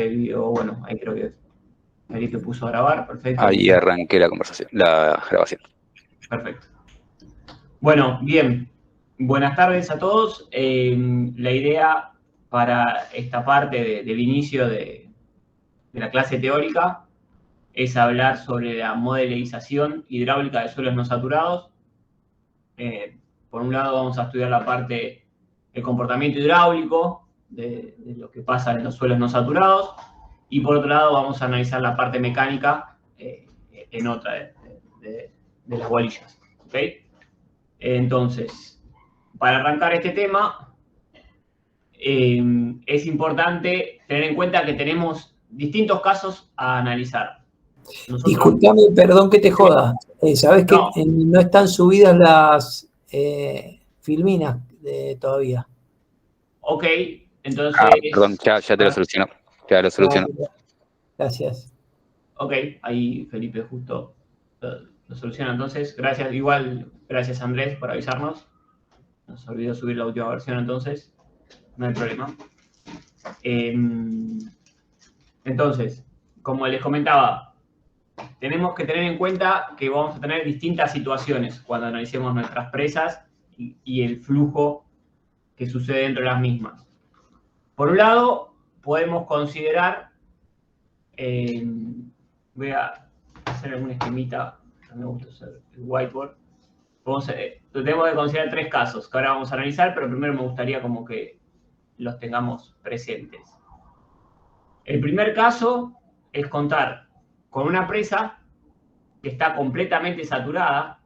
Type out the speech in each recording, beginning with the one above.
el video, bueno, ahí creo que Felipe puso a grabar, perfecto. Ahí arranqué la conversación, la grabación. Perfecto. Bueno, bien. Buenas tardes a todos. La idea para esta parte del inicio de la clase teórica es hablar sobre la modelización hidráulica de suelos no saturados. Por un lado vamos a estudiar la parte del comportamiento hidráulico, de lo que pasa en los suelos no saturados, y por otro lado vamos a analizar la parte mecánica en otra de las bolillas. ¿Okay? Entonces, para arrancar este tema, es importante tener en cuenta que tenemos distintos casos a analizar. Disculpame, perdón que te joda. Sabés que no están subidas las filminas todavía. Ok, entonces... perdón, ya te lo soluciono. Ya lo soluciono. Gracias. Ok, ahí Felipe justo lo soluciona. Entonces, gracias. Igual, gracias Andrés por avisarnos. Nos olvidó subir la última versión, entonces no hay problema. Entonces, como les comentaba, tenemos que tener en cuenta que vamos a tener distintas situaciones cuando analicemos nuestras presas y el flujo que sucede dentro de las mismas. Por un lado, podemos considerar, voy a hacer algún esquemita, me gusta hacer el whiteboard. Tenemos que considerar tres casos que ahora vamos a analizar, pero primero me gustaría como que los tengamos presentes. El primer caso es contar con una presa que está completamente saturada,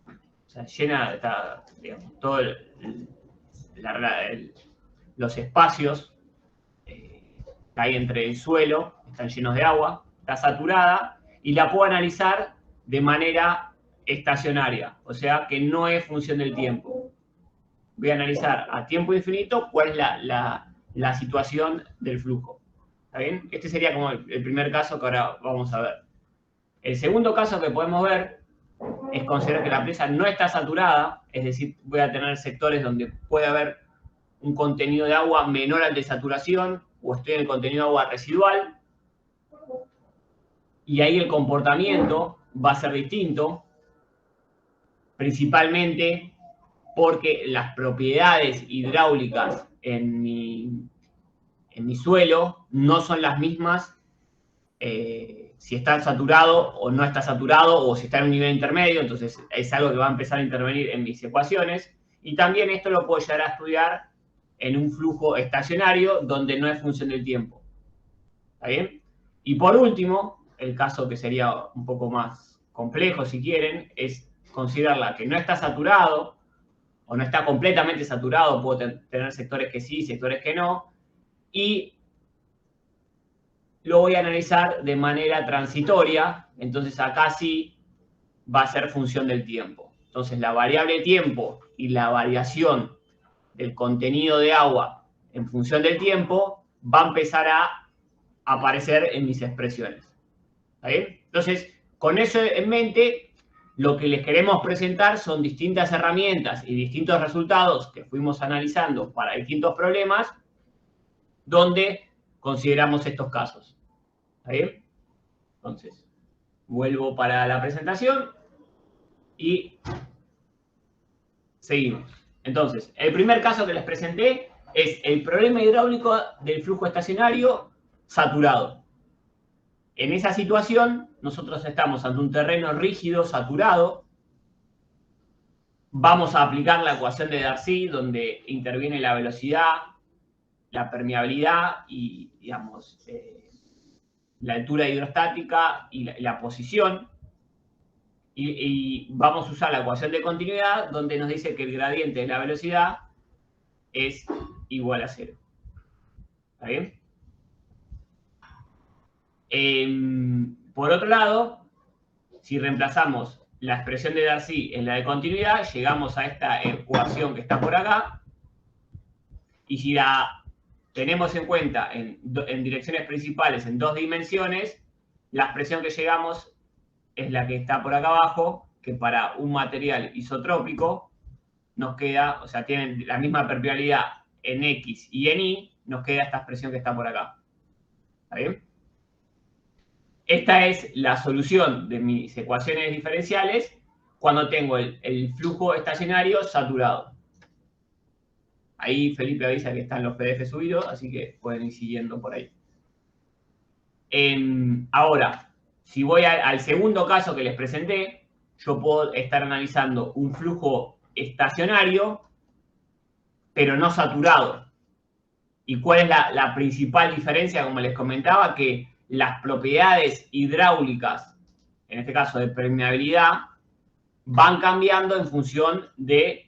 o sea, llena, está, digamos, todos los espacios que hay entre el suelo, están llenos de agua, está saturada, y la puedo analizar de manera estacionaria, o sea, que no es función del tiempo. Voy a analizar a tiempo infinito cuál es la situación del flujo. ¿Está bien? Este sería como el primer caso que ahora vamos a ver. El segundo caso que podemos ver es considerar que la presa no está saturada, es decir, voy a tener sectores donde puede haber un contenido de agua menor al de saturación, o estoy en el contenido de agua residual, y ahí el comportamiento va a ser distinto, principalmente porque las propiedades hidráulicas en mi suelo no son las mismas si está saturado o no está saturado, o si está en un nivel intermedio. Entonces es algo que va a empezar a intervenir en mis ecuaciones. Y también esto lo puedo llegar a estudiar en un flujo estacionario donde no es función del tiempo. ¿Está bien? Y por último, el caso que sería un poco más complejo, si quieren, es considerarla que no está saturado o no está completamente saturado. Puedo tener sectores que sí, sectores que no, y lo voy a analizar de manera transitoria. Entonces acá sí va a ser función del tiempo. Entonces la variable tiempo y la variación del contenido de agua en función del tiempo va a empezar a aparecer en mis expresiones. ¿Está bien? Entonces, con eso en mente, lo que les queremos presentar son distintas herramientas y distintos resultados que fuimos analizando para distintos problemas, donde consideramos estos casos. ¿Está bien? Entonces, vuelvo para la presentación y seguimos. Entonces, el primer caso que les presenté es el problema hidráulico del flujo estacionario saturado. En esa situación, nosotros estamos ante un terreno rígido, saturado. Vamos a aplicar la ecuación de Darcy, donde interviene la velocidad, la permeabilidad y, digamos, la altura hidrostática y la posición. Y vamos a usar la ecuación de continuidad, donde nos dice que el gradiente de la velocidad es igual a 0. ¿Está bien? Por otro lado, si reemplazamos la expresión de Darcy en la de continuidad, llegamos a esta ecuación que está por acá. Y si la tenemos en cuenta en direcciones principales en dos dimensiones, la expresión que llegamos es la que está por acá abajo, que para un material isotrópico nos queda, o sea, tienen la misma permeabilidad en X y en Y, nos queda esta expresión que está por acá. ¿Está bien? Esta es la solución de mis ecuaciones diferenciales cuando tengo el flujo estacionario saturado. Ahí Felipe avisa que están los PDF subidos, así que pueden ir siguiendo por ahí. Ahora, si voy al segundo caso que les presenté, yo puedo estar analizando un flujo estacionario, pero no saturado. ¿Y cuál es la principal diferencia? Como les comentaba, que las propiedades hidráulicas, en este caso de permeabilidad, van cambiando en función del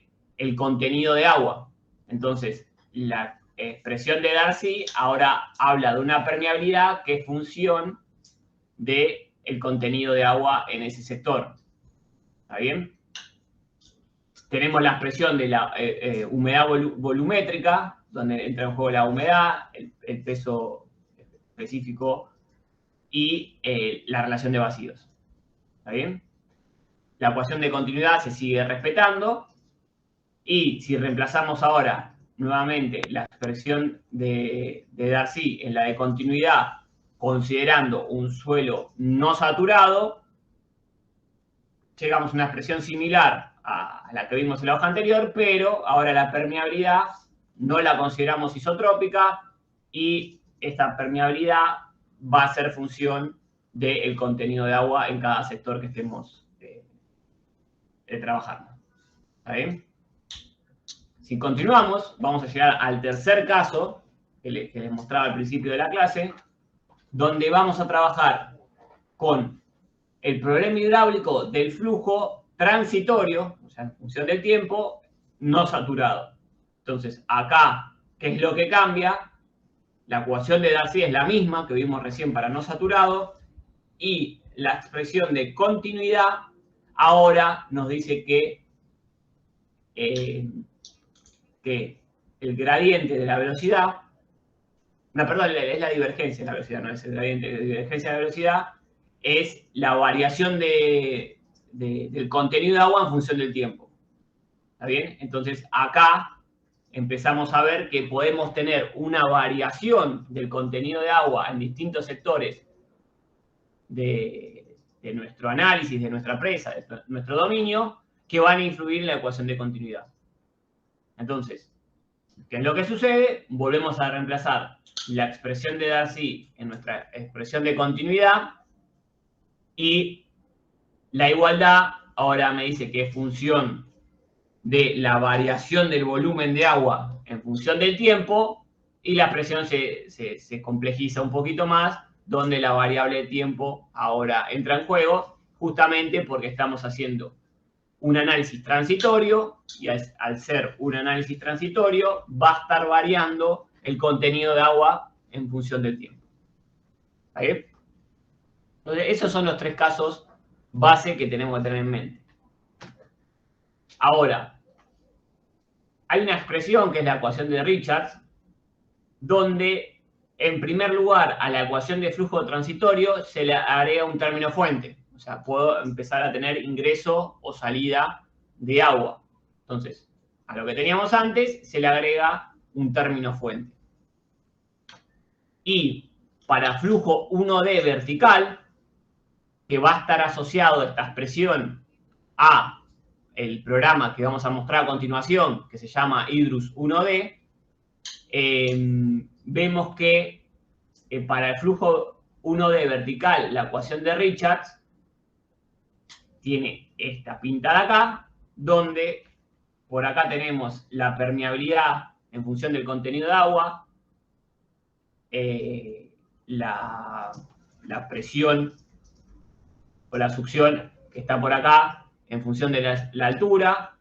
contenido de agua. Entonces, la expresión de Darcy ahora habla de una permeabilidad que es función del contenido de agua en ese sector. ¿Está bien? Tenemos la expresión de la humedad volumétrica, donde entra en juego la humedad, el peso específico y la relación de vacíos. ¿Está bien? La ecuación de continuidad se sigue respetando. Y si reemplazamos ahora nuevamente la expresión de Darcy en la de continuidad, considerando un suelo no saturado, llegamos a una expresión similar a la que vimos en la hoja anterior, pero ahora la permeabilidad no la consideramos isotrópica y esta permeabilidad va a ser función del contenido de agua en cada sector que estemos trabajando. ¿Está bien? Si continuamos, vamos a llegar al tercer caso que les mostraba al principio de la clase, donde vamos a trabajar con el problema hidráulico del flujo transitorio, o sea, en función del tiempo, no saturado. Entonces, acá, ¿qué es lo que cambia? La ecuación de Darcy es la misma que vimos recién para no saturado, y la expresión de continuidad ahora nos dice que el gradiente de la velocidad, no, perdón, es la divergencia de la velocidad, no es el gradiente, la divergencia de la velocidad es la variación del contenido de agua en función del tiempo. ¿Está bien? Entonces, acá empezamos a ver que podemos tener una variación del contenido de agua en distintos sectores de nuestro análisis, de nuestra presa, de nuestro dominio, que van a influir en la ecuación de continuidad. Entonces, ¿qué es lo que sucede? Volvemos a reemplazar la expresión de Darcy en nuestra expresión de continuidad y la igualdad ahora me dice que es función de la variación del volumen de agua en función del tiempo y la expresión se complejiza un poquito más, donde la variable de tiempo ahora entra en juego, justamente porque estamos haciendo un análisis transitorio y al ser un análisis transitorio va a estar variando el contenido de agua en función del tiempo. ¿Está bien? Entonces, esos son los tres casos base que tenemos que tener en mente. Ahora, hay una expresión que es la ecuación de Richards, donde en primer lugar a la ecuación de flujo transitorio se le agrega un término fuente. O sea, puedo empezar a tener ingreso o salida de agua. Entonces, a lo que teníamos antes se le agrega un término fuente. Y para flujo 1D vertical, que va a estar asociado esta expresión a el programa que vamos a mostrar a continuación, que se llama Hydrus 1D, vemos que para el flujo 1D vertical, la ecuación de Richards tiene esta pinta de acá, donde por acá tenemos la permeabilidad en función del contenido de agua, la presión o la succión que está por acá en función de la altura,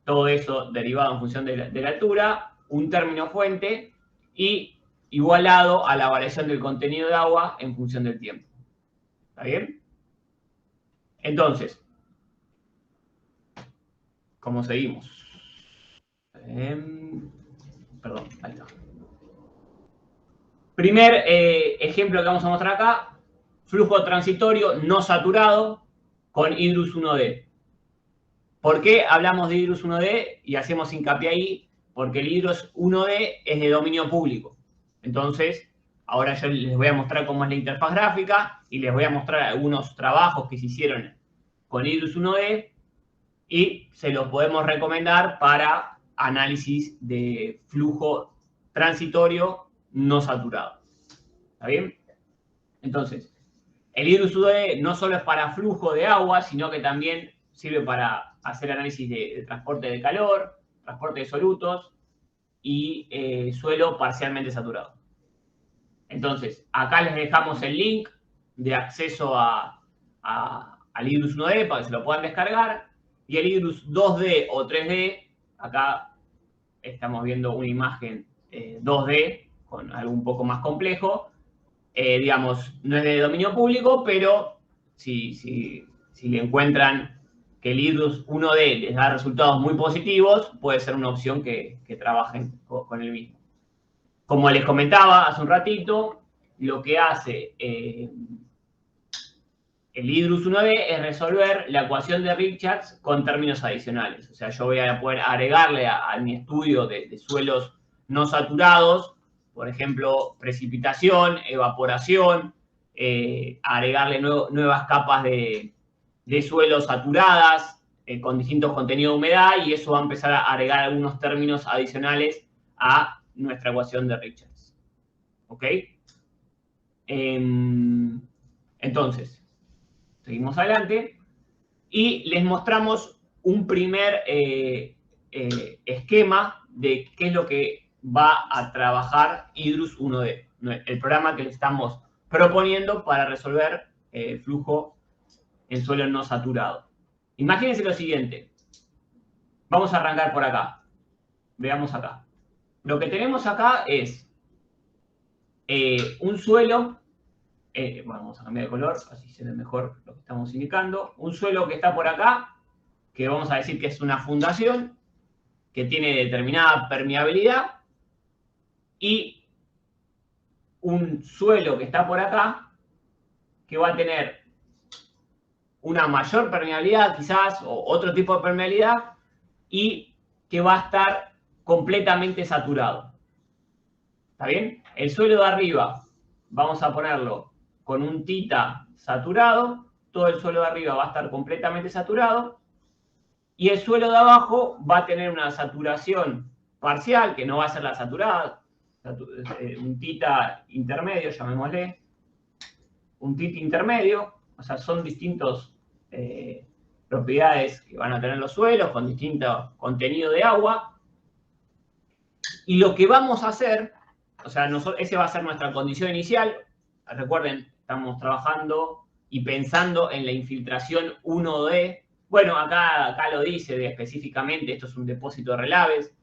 todo eso derivado en función de la altura, un término fuente y igualado a la variación del contenido de agua en función del tiempo. ¿Está bien? Entonces, ¿cómo seguimos? Perdón, ahí está. Primer ejemplo que vamos a mostrar acá, flujo transitorio no saturado con Hydrus 1D. ¿Por qué hablamos de Hydrus 1D y hacemos hincapié ahí? porque el Hydrus 1D es de dominio público. Entonces, ahora yo les voy a mostrar cómo es la interfaz gráfica y les voy a mostrar algunos trabajos que se hicieron con Hydrus 1D y se los podemos recomendar para análisis de flujo transitorio no saturado. ¿Está bien? Entonces, el Hydrus 1D no solo es para flujo de agua, sino que también sirve para hacer análisis de transporte de calor, transporte de solutos y suelo parcialmente saturado. Entonces, acá les dejamos el link de acceso al Hydrus 1D para que se lo puedan descargar. Y el Hydrus 2D o 3D, acá estamos viendo una imagen 2D con algo un poco más complejo. Digamos, no es de dominio público, pero si le encuentran que el Hydrus 1D les da resultados muy positivos, puede ser una opción que trabajen con el mismo. Como les comentaba hace un ratito, lo que hace el Hydrus 1D es resolver la ecuación de Richards con términos adicionales. O sea, yo voy a poder agregarle a mi estudio de suelos no saturados, por ejemplo, precipitación, evaporación, agregarle nuevas capas de suelo saturadas con distintos contenidos de humedad, y eso va a empezar a agregar algunos términos adicionales a nuestra ecuación de Richards. ¿Ok? Entonces, seguimos adelante y les mostramos un primer esquema de qué es lo que va a trabajar Hydrus 1D, el programa que le estamos proponiendo para resolver flujo en suelo no saturado. Imagínense lo siguiente. Vamos a arrancar por acá. Veamos acá. Lo que tenemos acá es un suelo. Bueno, vamos a cambiar de color, así se ve mejor lo que estamos indicando. Un suelo que está por acá, que vamos a decir que es una fundación, que tiene determinada permeabilidad, y un suelo que está por acá, que va a tener una mayor permeabilidad quizás, o otro tipo de permeabilidad, y que va a estar completamente saturado. ¿Está bien? El suelo de arriba, vamos a ponerlo con un θ saturado, todo el suelo de arriba va a estar completamente saturado, y el suelo de abajo va a tener una saturación parcial, que no va a ser la saturada, un θ intermedio, llamémosle, un θ intermedio, o sea, son distintos propiedades que van a tener los suelos con distinto contenido de agua, y lo que vamos a hacer, o sea, esa va a ser nuestra condición inicial. Recuerden, estamos trabajando y pensando en la infiltración 1D. Bueno, acá lo dice específicamente, esto es un depósito de relaves.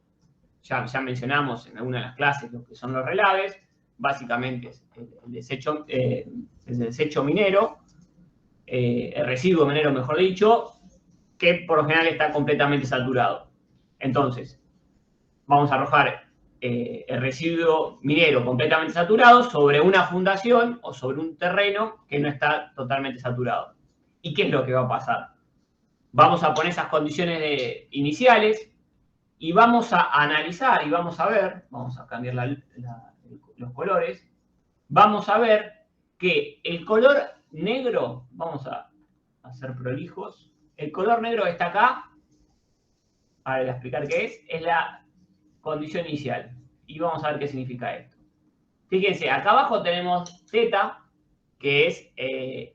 Ya mencionamos en alguna de las clases lo que son los relaves. Básicamente es el desecho minero, el residuo minero, mejor dicho, que por lo general está completamente saturado. Entonces, vamos a arrojar el residuo minero completamente saturado sobre una fundación o sobre un terreno que no está totalmente saturado. ¿Y qué es lo que va a pasar? Vamos a poner esas condiciones iniciales y vamos a analizar y vamos a ver, vamos a cambiar los colores, vamos a ver que el color negro, vamos a hacer prolijos, el color negro que está acá, ahora voy a explicar qué es la condición inicial. Y vamos a ver qué significa esto. Fíjense, acá abajo tenemos θ, que es el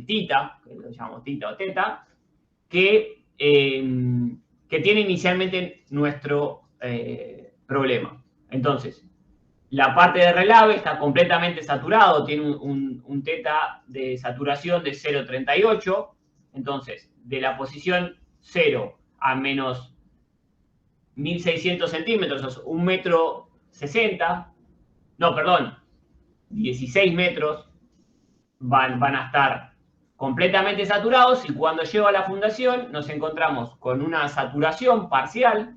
θ, que lo llamamos θ o θ, que tiene inicialmente nuestro problema. Entonces, la parte de relave está completamente saturado, tiene un θ de saturación de 0,38. Entonces, de la posición 0 a menos 1.600 centímetros, o sea, 1,60 m, no, perdón, 16 metros, van a estar completamente saturados, y cuando llego a la fundación nos encontramos con una saturación parcial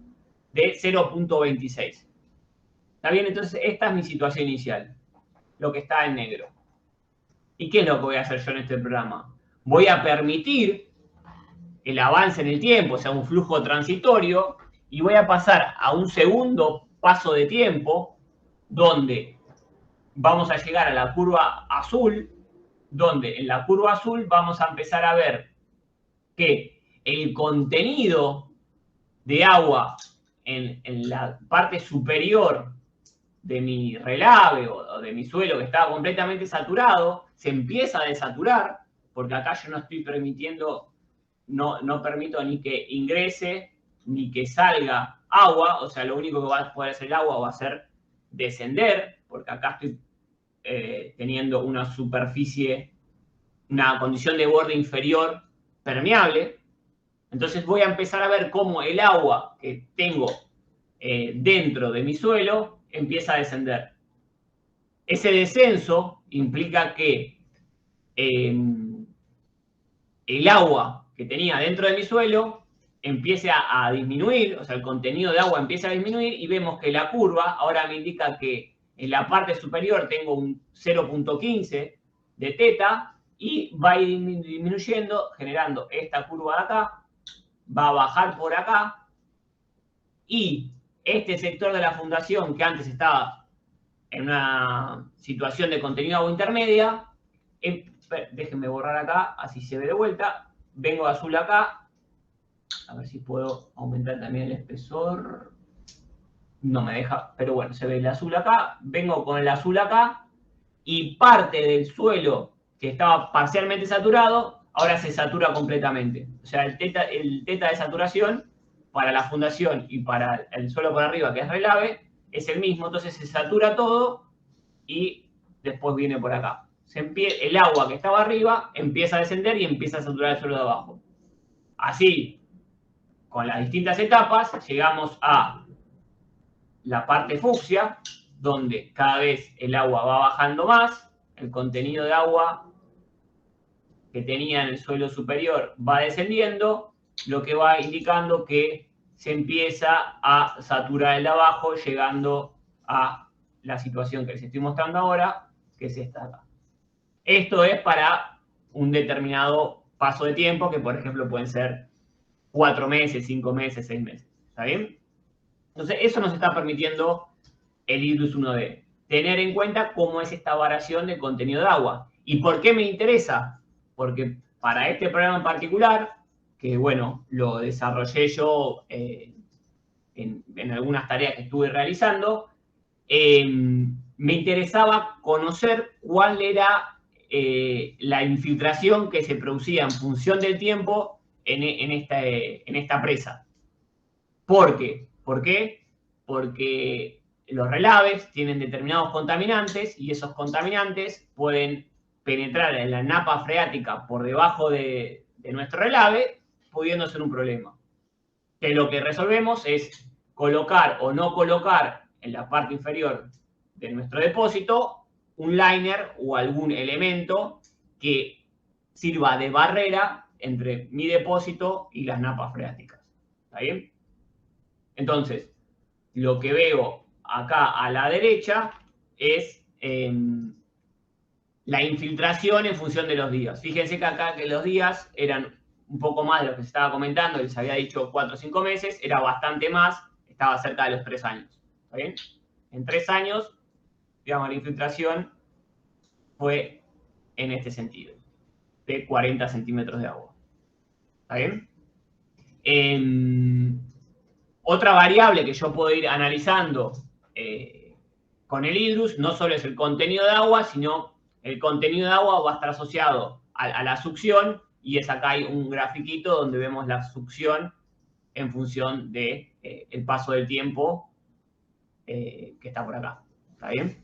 de 0,26. ¿Está bien? Entonces, esta es mi situación inicial, lo que está en negro. ¿Y qué es lo que voy a hacer yo en este programa? Voy a permitir el avance en el tiempo, o sea, un flujo transitorio, y voy a pasar a un segundo paso de tiempo donde vamos a llegar a la curva azul, donde en la curva azul vamos a empezar a ver que el contenido de agua en la parte superior de mi relave o de mi suelo que estaba completamente saturado, se empieza a desaturar, porque acá yo no estoy permitiendo, no permito ni que ingrese ni que salga agua, o sea, lo único que va a poder hacer el agua va a ser descender, porque acá estoy teniendo una superficie, una condición de borde inferior permeable. Entonces voy a empezar a ver cómo el agua que tengo dentro de mi suelo empieza a descender. Ese descenso implica que el agua que tenía dentro de mi suelo empiece a disminuir, o sea, el contenido de agua empieza a disminuir y vemos que la curva ahora me indica que en la parte superior tengo un 0.15 de teta y va a ir disminuyendo, generando esta curva de acá, va a bajar por acá y este sector de la fundación que antes estaba en una situación de contenido de agua intermedia, déjenme borrar acá, así se ve de vuelta, vengo de azul acá, a ver si puedo aumentar también el espesor, no me deja, pero bueno, se ve el azul acá, vengo con el azul acá y parte del suelo que estaba parcialmente saturado, ahora se satura completamente. O sea, el teta de saturación para la fundación y para el suelo por arriba, que es relave, es el mismo, entonces se satura todo y después viene por acá. El agua que estaba arriba empieza a descender y empieza a saturar el suelo de abajo. Así, con las distintas etapas, llegamos a la parte fucsia, donde cada vez el agua va bajando más, el contenido de agua que tenía en el suelo superior va descendiendo, lo que va indicando que se empieza a saturar el de abajo, llegando a la situación que les estoy mostrando ahora, que es esta acá. Esto es para un determinado paso de tiempo, que por ejemplo pueden ser 4 meses, 5 meses, 6 meses. ¿Está bien? Entonces, eso nos está permitiendo el Hydrus 1D. Tener en cuenta cómo es esta variación de contenido de agua. ¿Y por qué me interesa? Porque para este programa en particular, que bueno, lo desarrollé yo en algunas tareas que estuve realizando, me interesaba conocer cuál era la infiltración que se producía en función del tiempo en esta presa. ¿Por qué? ¿Por qué? Porque los relaves tienen determinados contaminantes y esos contaminantes pueden penetrar en la napa freática por debajo de nuestro relave, pudiendo ser un problema. Que lo que resolvemos es colocar o no colocar en la parte inferior de nuestro depósito un liner o algún elemento que sirva de barrera entre mi depósito y las napas freáticas. ¿Está bien? Entonces, lo que veo acá a la derecha es la infiltración en función de los días. Fíjense que acá que los días eran un poco más de lo que se estaba comentando, les había dicho 4 o 5 meses, era bastante más, estaba cerca de los 3 años. ¿Está bien? En 3 años, digamos, la infiltración fue en este sentido, de 40 centímetros de agua. ¿Está bien? Otra variable que yo puedo ir analizando con el Hydrus no solo es el contenido de agua, sino el contenido de agua va a estar asociado a la succión, y es acá hay un grafiquito donde vemos la succión en función del paso del tiempo que está por acá. ¿Está bien?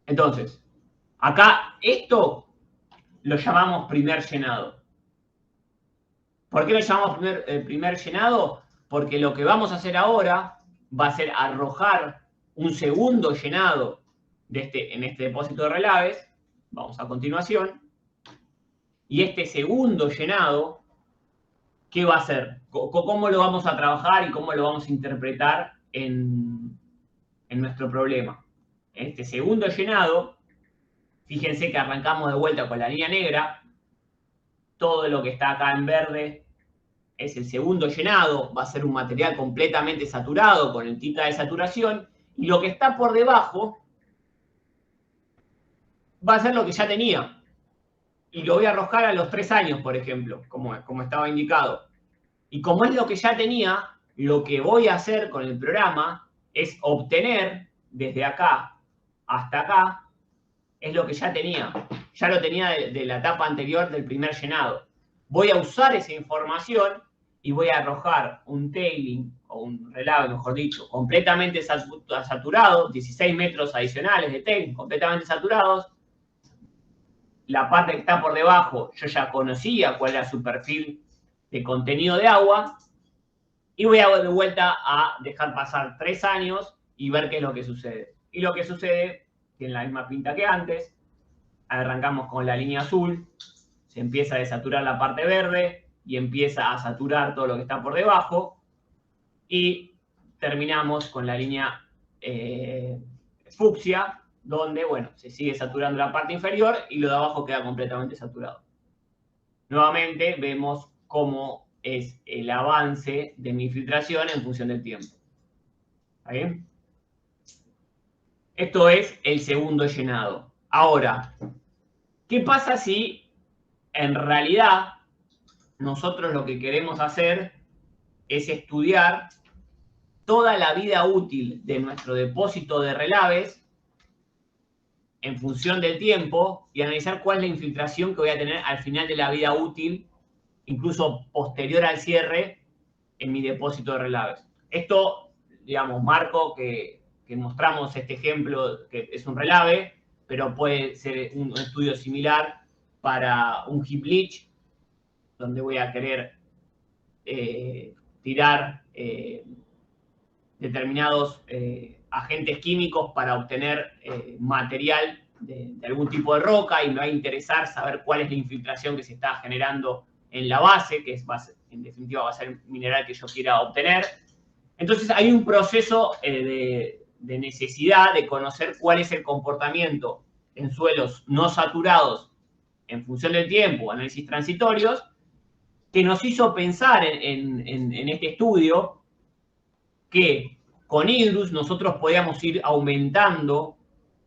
Entonces, acá esto lo llamamos primer llenado. ¿Por qué lo llamamos primer llenado? Porque lo que vamos a hacer ahora va a ser arrojar un segundo llenado en este depósito de relaves. Vamos a continuación. Y este segundo llenado, ¿qué va a hacer? ¿Cómo lo vamos a trabajar y cómo lo vamos a interpretar en nuestro problema? Este segundo llenado, fíjense que arrancamos de vuelta con la línea negra. Todo lo que está acá en verde es el segundo llenado, va a ser un material completamente saturado con el tita de saturación, y lo que está por debajo va a ser lo que ya tenía. Y lo voy a arrojar a los 3 años, por ejemplo, como estaba indicado. Y como es lo que ya tenía, lo que voy a hacer con el programa es obtener desde acá hasta acá, es lo que ya tenía. Ya lo tenía de la etapa anterior del primer llenado. Voy a usar esa información y voy a arrojar un tailing, o un relave, mejor dicho, completamente saturado, 16 metros adicionales de tailing completamente saturados. La parte que está por debajo, yo ya conocía cuál era su perfil de contenido de agua, y voy a dar de vuelta a dejar pasar 3 años y ver qué es lo que sucede. Y lo que sucede tiene la misma pinta que antes. Arrancamos con la línea azul, se empieza a desaturar la parte verde y empieza a saturar todo lo que está por debajo, y terminamos con la línea fucsia, donde, bueno, se sigue saturando la parte inferior y lo de abajo queda completamente saturado. Nuevamente vemos cómo es el avance de mi filtración en función del tiempo. ¿Está bien? Esto es el segundo llenado. Ahora, ¿qué pasa si en realidad nosotros lo que queremos hacer es estudiar toda la vida útil de nuestro depósito de relaves en función del tiempo y analizar cuál es la infiltración que voy a tener al final de la vida útil, incluso posterior al cierre, en mi depósito de relaves? Esto, digamos, marco que mostramos este ejemplo, que es un relave, pero puede ser un estudio similar para un heap leach, donde voy a querer tirar determinados agentes químicos para obtener material de algún tipo de roca, y me va a interesar saber cuál es la infiltración que se está generando en la base, que es en definitiva va a ser el mineral que yo quiera obtener. Entonces hay un proceso de necesidad de conocer cuál es el comportamiento en suelos no saturados en función del tiempo, análisis transitorios, que nos hizo pensar en este estudio que con Hydrus nosotros podíamos ir aumentando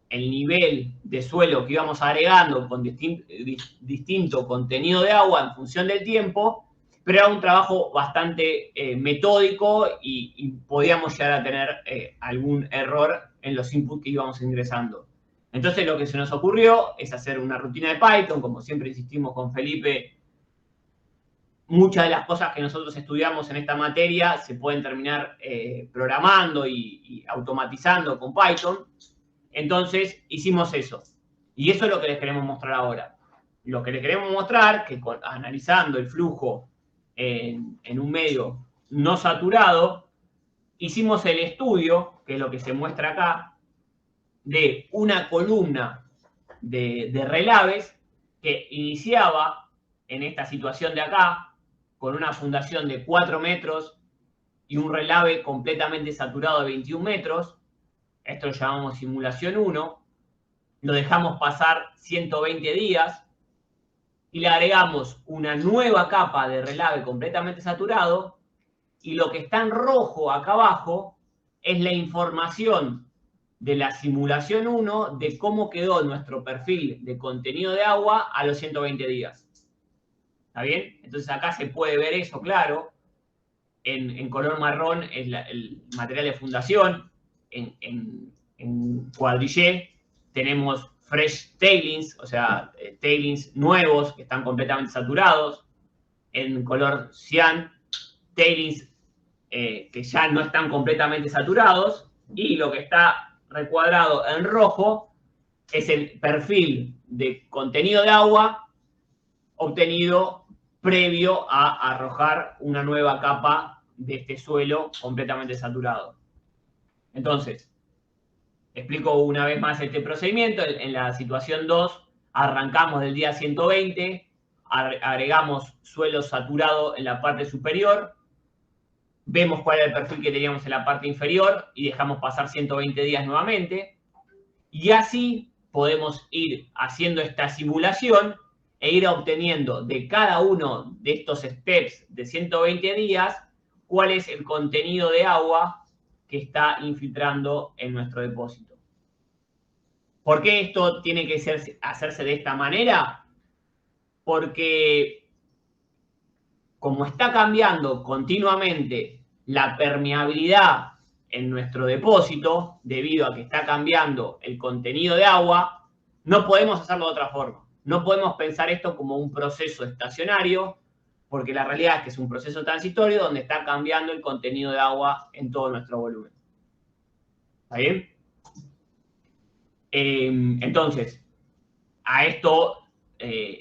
el nivel de suelo que íbamos agregando con distinto contenido de agua en función del tiempo, pero era un trabajo bastante metódico y podíamos llegar a tener algún error en los inputs que íbamos ingresando. Entonces lo que se nos ocurrió es hacer una rutina de Python, como siempre insistimos con Felipe. Muchas de las cosas que nosotros estudiamos en esta materia se pueden terminar programando y automatizando con Python. Entonces hicimos eso. Y eso es lo que les queremos mostrar ahora. Lo que les queremos mostrar, que analizando el flujo en un medio no saturado, hicimos el estudio, que es lo que se muestra acá, de una columna de relaves que iniciaba en esta situación de acá, con una fundación de 4 metros y un relave completamente saturado de 21 metros. Esto lo llamamos simulación 1. Lo dejamos pasar 120 días y le agregamos una nueva capa de relave completamente saturado, y lo que está en rojo acá abajo es la información de la simulación 1 de cómo quedó nuestro perfil de contenido de agua a los 120 días. ¿Está bien? Entonces acá se puede ver eso claro. En color marrón es el material de fundación. En cuadrillé tenemos fresh tailings, o sea, tailings nuevos que están completamente saturados. En color cian, tailings que ya no están completamente saturados. Y lo que está recuadrado en rojo es el perfil de contenido de agua obtenido previo a arrojar una nueva capa de este suelo completamente saturado. Entonces, explico una vez más este procedimiento. En la situación 2, arrancamos del día 120, agregamos suelo saturado en la parte superior, vemos cuál era el perfil que teníamos en la parte inferior y dejamos pasar 120 días nuevamente. Y así podemos ir haciendo esta simulación e ir obteniendo de cada uno de estos steps de 120 días cuál es el contenido de agua que está infiltrando en nuestro depósito. ¿Por qué esto tiene que hacerse de esta manera? Porque como está cambiando continuamente la permeabilidad en nuestro depósito, debido a que está cambiando el contenido de agua, no podemos hacerlo de otra forma. No podemos pensar esto como un proceso estacionario, porque la realidad es que es un proceso transitorio donde está cambiando el contenido de agua en todo nuestro volumen. ¿Está bien? Entonces, a esto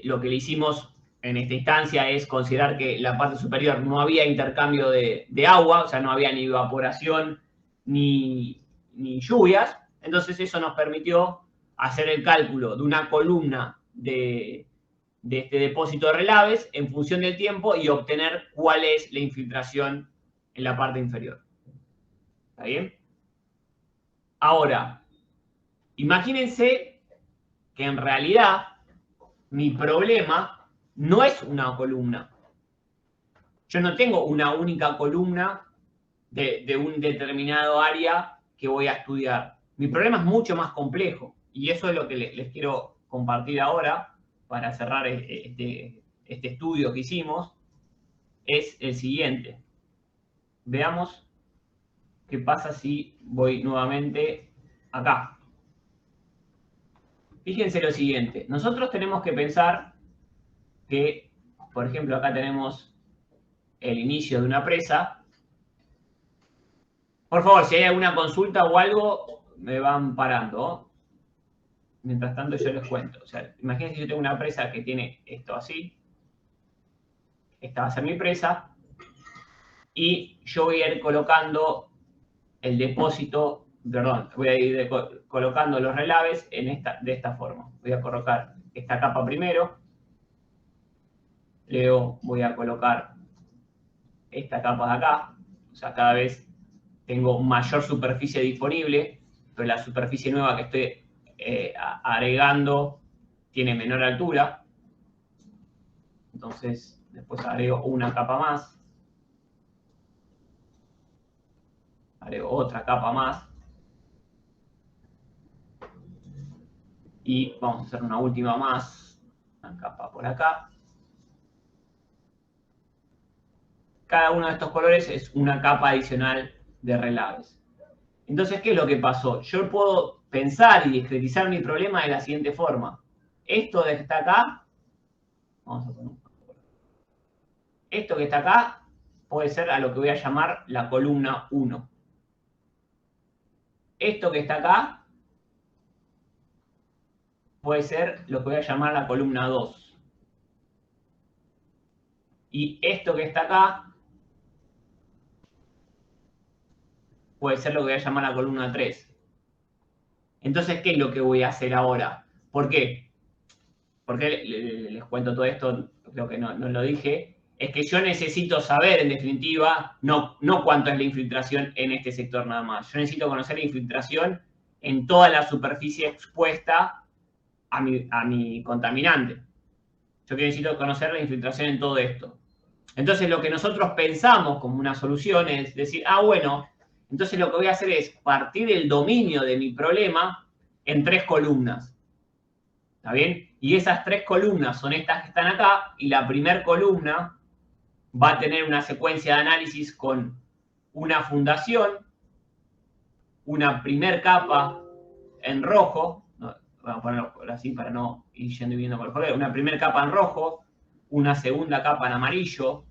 lo que le hicimos en esta instancia es considerar que la parte superior no había intercambio de agua, o sea, no había ni evaporación ni lluvias. Entonces eso nos permitió hacer el cálculo de una columna de este depósito de relaves en función del tiempo y obtener cuál es la infiltración en la parte inferior. ¿Está bien? Ahora, imagínense que en realidad mi problema no es una columna. Yo no tengo una única columna de un determinado área que voy a estudiar. Mi problema es mucho más complejo y eso es lo que les quiero compartir ahora para cerrar este estudio que hicimos. Es el siguiente. Veamos qué pasa si voy nuevamente acá. Fíjense lo siguiente. Nosotros tenemos que pensar que, por ejemplo, acá tenemos el inicio de una presa. Por favor, si hay alguna consulta o algo, me van parando. Mientras tanto, yo les cuento. O sea, imagínense que yo tengo una presa que tiene esto así. Esta va a ser mi presa. Y yo voy a ir colocando el depósito, perdón, voy a ir colocando los relaves de esta forma. Voy a colocar esta capa primero. Luego voy a colocar esta capa de acá. O sea, cada vez tengo mayor superficie disponible, pero la superficie nueva que estoy agregando tiene menor altura. Entonces, después agrego una capa más. Agrego otra capa más. Y vamos a hacer una última más. Una capa por acá. Cada uno de estos colores es una capa adicional de relaves. Entonces, ¿qué es lo que pasó? Yo puedo pensar y discretizar mi problema de la siguiente forma. Esto que está acá, vamos a poner esto que está acá puede ser a lo que voy a llamar la columna 1. Esto que está acá puede ser lo que voy a llamar la columna 2. Y esto que está acá puede ser lo que voy a llamar la columna 3. Entonces, ¿qué es lo que voy a hacer ahora? ¿Por qué? Porque les cuento todo esto, creo que no lo dije. Es que yo necesito saber, en definitiva, no cuánto es la infiltración en este sector nada más. Yo necesito conocer la infiltración en toda la superficie expuesta a mi contaminante. Yo necesito conocer la infiltración en todo esto. Entonces, lo que nosotros pensamos como una solución es decir, bueno, entonces lo que voy a hacer es partir el dominio de mi problema en 3 columnas. ¿Está bien? Y esas 3 columnas son estas que están acá, y la primera columna va a tener una secuencia de análisis con una fundación, una primer capa en rojo, vamos a ponerlo así para no ir yendo y viendo por el color, una primera capa en rojo, una segunda capa en amarillo,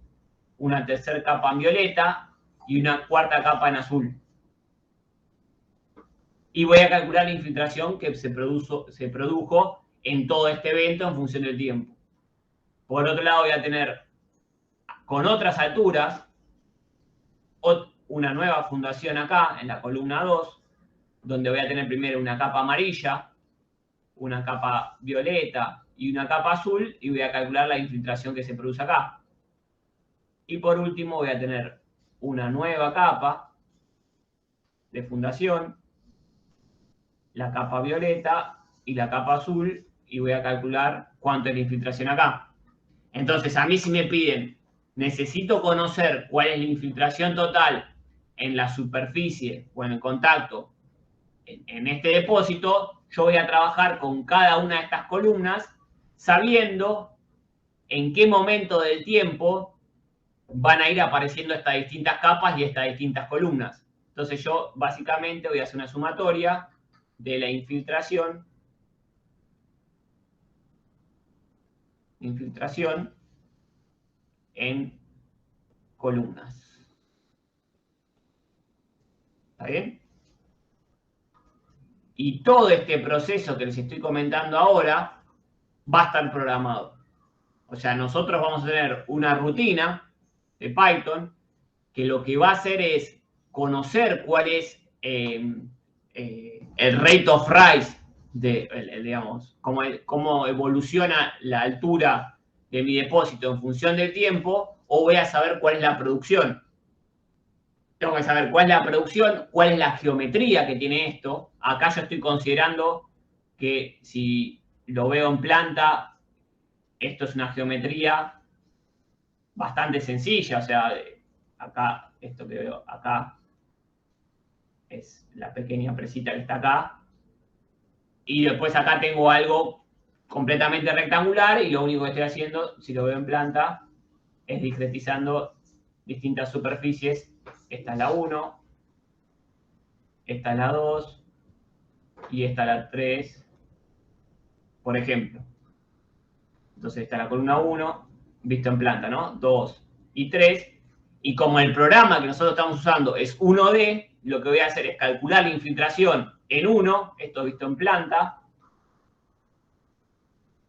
una tercera capa en violeta y una cuarta capa en azul. Y voy a calcular la infiltración que se produjo en todo este evento en función del tiempo. Por otro lado, voy a tener con otras alturas una nueva fundación acá en la columna 2, donde voy a tener primero una capa amarilla, una capa violeta y una capa azul, y voy a calcular la infiltración que se produce acá. Y por último voy a tener una nueva capa de fundación, la capa violeta y la capa azul, y voy a calcular cuánto es la infiltración acá. Entonces, a mí si me piden, necesito conocer cuál es la infiltración total en la superficie o en el contacto en este depósito, yo voy a trabajar con cada una de estas columnas sabiendo en qué momento del tiempo van a ir apareciendo estas distintas capas y estas distintas columnas. Entonces yo básicamente voy a hacer una sumatoria de la infiltración en columnas. ¿Está bien? Y todo este proceso que les estoy comentando ahora va a estar programado. O sea, nosotros vamos a tener una rutina de Python que lo que va a hacer es conocer cuál es el rate of rise, digamos, cómo evoluciona la altura de mi depósito en función del tiempo, o voy a saber cuál es la producción. Tengo que saber cuál es la producción, cuál es la geometría que tiene esto. Acá yo estoy considerando que si lo veo en planta, esto es una geometría bastante sencilla. O sea, acá, esto que veo acá, es la pequeña presita que está acá. Y después acá tengo algo completamente rectangular y lo único que estoy haciendo, si lo veo en planta, es discretizando distintas superficies. Esta es la 1, esta es la 2 y esta es la 3, por ejemplo. Entonces esta es la columna 1, visto en planta, ¿no? 2 y 3. Y como el programa que nosotros estamos usando es 1D, lo que voy a hacer es calcular la infiltración en 1, esto visto en planta,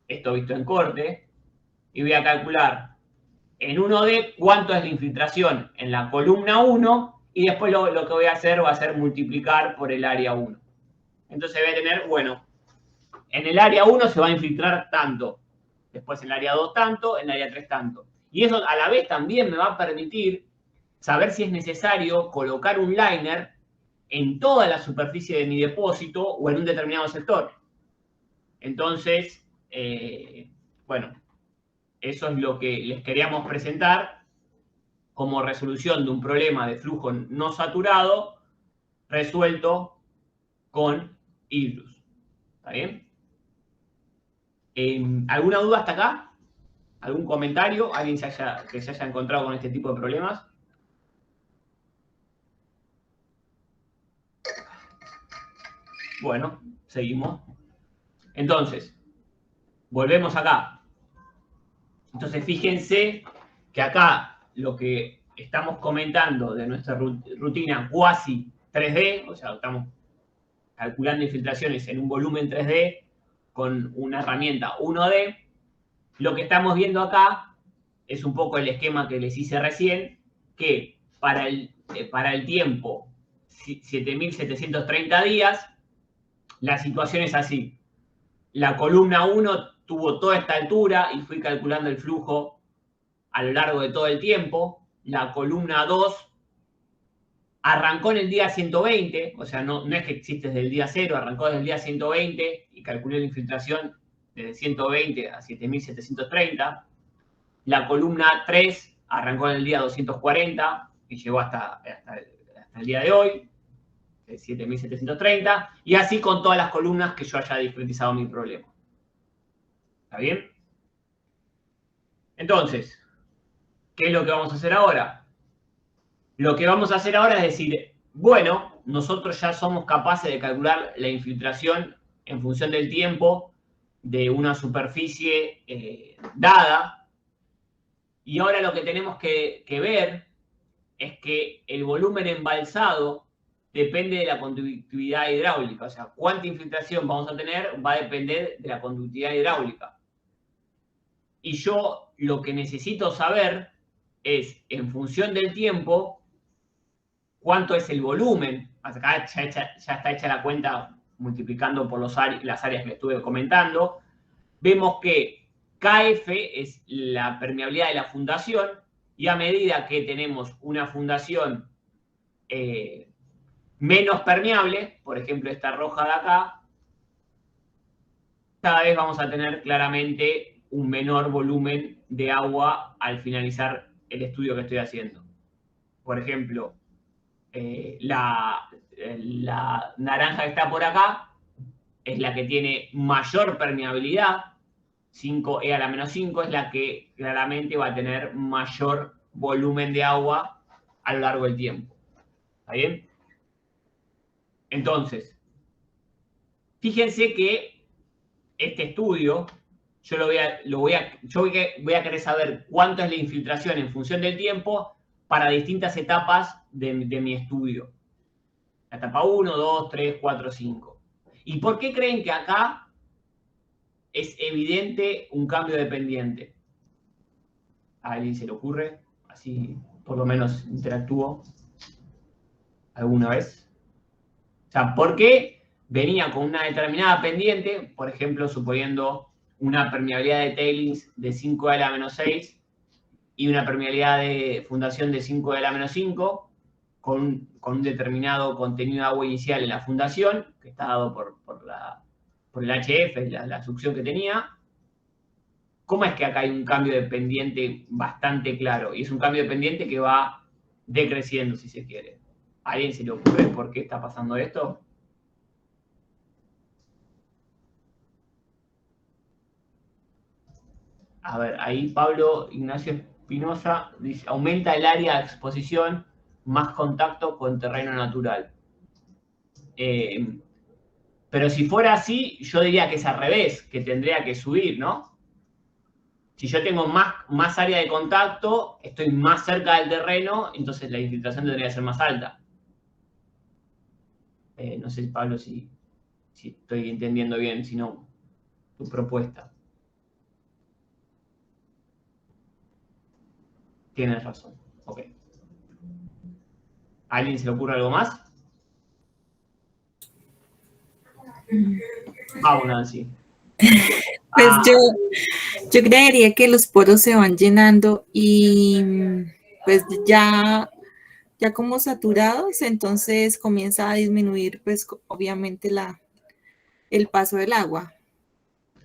esto visto en corte, y voy a calcular en 1D cuánto es la infiltración en la columna 1, y después lo que voy a hacer va a ser multiplicar por el área 1. Entonces voy a tener, bueno, en el área 1 se va a infiltrar tanto, después en el área 2 tanto, en el área 3 tanto. Y eso a la vez también me va a permitir saber si es necesario colocar un liner en toda la superficie de mi depósito o en un determinado sector. Entonces, bueno, eso es lo que les queríamos presentar como resolución de un problema de flujo no saturado resuelto con Hilbruch. ¿Está bien? ¿Alguna duda hasta acá? ¿Algún comentario? ¿Alguien que se haya encontrado con este tipo de problemas? Bueno, seguimos. Entonces, volvemos acá. Entonces, fíjense que acá lo que estamos comentando de nuestra rutina cuasi 3D, o sea, estamos calculando infiltraciones en un volumen 3D con una herramienta 1D, lo que estamos viendo acá es un poco el esquema que les hice recién, que para el tiempo 7.730 días, la situación es así. La columna 1 tuvo toda esta altura y fui calculando el flujo a lo largo de todo el tiempo. La columna 2 arrancó en el día 120, o sea, no es que existe desde el día 0, arrancó desde el día 120 y calculé la infiltración desde 120 a 7.730. La columna 3 arrancó en el día 240 y llegó hasta el día de hoy, 7.730, y así con todas las columnas que yo haya discretizado mi problema. ¿Está bien? Entonces, ¿qué es lo que vamos a hacer ahora? Lo que vamos a hacer ahora es decir, bueno, nosotros ya somos capaces de calcular la infiltración en función del tiempo de una superficie dada, y ahora lo que tenemos que ver es que el volumen embalsado depende de la conductividad hidráulica. O sea, cuánta infiltración vamos a tener va a depender de la conductividad hidráulica. Y yo lo que necesito saber es, en función del tiempo, cuánto es el volumen. Acá ya está hecha la cuenta multiplicando por las áreas que estuve comentando. Vemos que KF es la permeabilidad de la fundación, y a medida que tenemos una fundación menos permeable, por ejemplo esta roja de acá, cada vez vamos a tener claramente un menor volumen de agua al finalizar el estudio que estoy haciendo. Por ejemplo, la naranja que está por acá es la que tiene mayor permeabilidad, 5E a la menos 5 es la que claramente va a tener mayor volumen de agua a lo largo del tiempo. ¿Está bien? Entonces, fíjense que este estudio, yo voy a querer saber cuánto es la infiltración en función del tiempo para distintas etapas de mi estudio. La etapa 1, 2, 3, 4, 5. ¿Y por qué creen que acá es evidente un cambio de pendiente? ¿A alguien se le ocurre? Así por lo menos interactúo alguna vez. O sea, ¿por qué venía con una determinada pendiente? Por ejemplo, suponiendo una permeabilidad de tailings de 5E a la menos 6 y una permeabilidad de fundación de 5E a la menos 5 con un determinado contenido de agua inicial en la fundación, que está dado por el HF, la succión que tenía. ¿Cómo es que acá hay un cambio de pendiente bastante claro? Y es un cambio de pendiente que va decreciendo, si se quiere. ¿A alguien se le ocurre por qué está pasando esto? A ver, ahí Pablo Ignacio Espinosa dice, aumenta el área de exposición, más contacto con terreno natural. Pero si fuera así, yo diría que es al revés, que tendría que subir, ¿no? Si yo tengo más área de contacto, estoy más cerca del terreno, entonces la infiltración tendría que ser más alta. No sé, Pablo, si estoy entendiendo bien, si no, tu propuesta. Tienes razón. Ok. ¿A alguien se le ocurre algo más? Vamos, Nancy. Pues yo creería que los poros se van llenando y pues ya como saturados, entonces comienza a disminuir pues obviamente el paso del agua.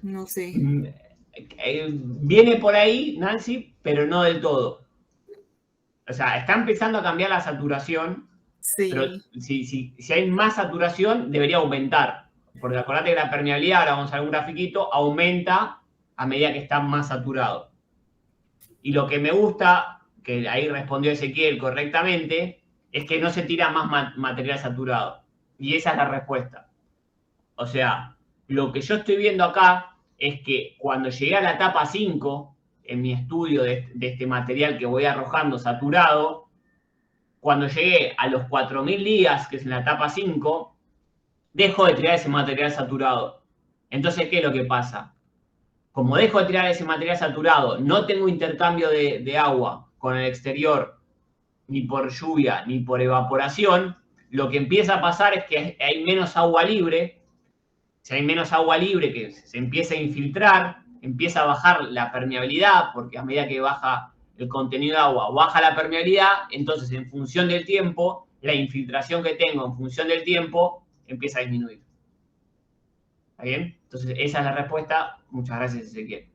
No sé. Viene por ahí, Nancy, pero no del todo. O sea, está empezando a cambiar la saturación, Sí. pero si hay más saturación, debería aumentar. Porque acordate que la permeabilidad, ahora vamos a ver un grafiquito, aumenta a medida que está más saturado. Y lo que me gusta, que ahí respondió Ezequiel correctamente, es que no se tira más material saturado. Y esa es la respuesta. O sea, lo que yo estoy viendo acá es que cuando llegué a la etapa 5, en mi estudio de este material que voy arrojando saturado, cuando llegué a los 4.000 días, que es en la etapa 5, dejo de tirar ese material saturado. Entonces, ¿qué es lo que pasa? Como dejo de tirar ese material saturado, no tengo intercambio de agua con el exterior, ni por lluvia, ni por evaporación, lo que empieza a pasar es que hay menos agua libre. Si hay menos agua libre que se empieza a infiltrar, empieza a bajar la permeabilidad, porque a medida que baja el contenido de agua, baja la permeabilidad, entonces en función del tiempo, la infiltración que tengo en función del tiempo empieza a disminuir. ¿Está bien? Entonces esa es la respuesta. Muchas gracias, Ezequiel.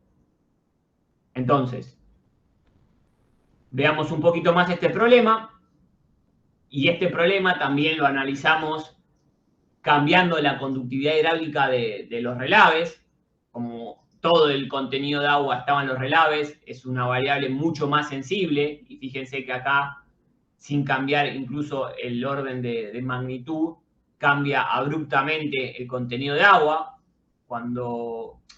Entonces, veamos un poquito más este problema. Y este problema también lo analizamos cambiando la conductividad hidráulica de los relaves. Como todo el contenido de agua estaba en los relaves, es una variable mucho más sensible. Y fíjense que acá, sin cambiar incluso el orden de magnitud, cambia abruptamente el contenido de agua.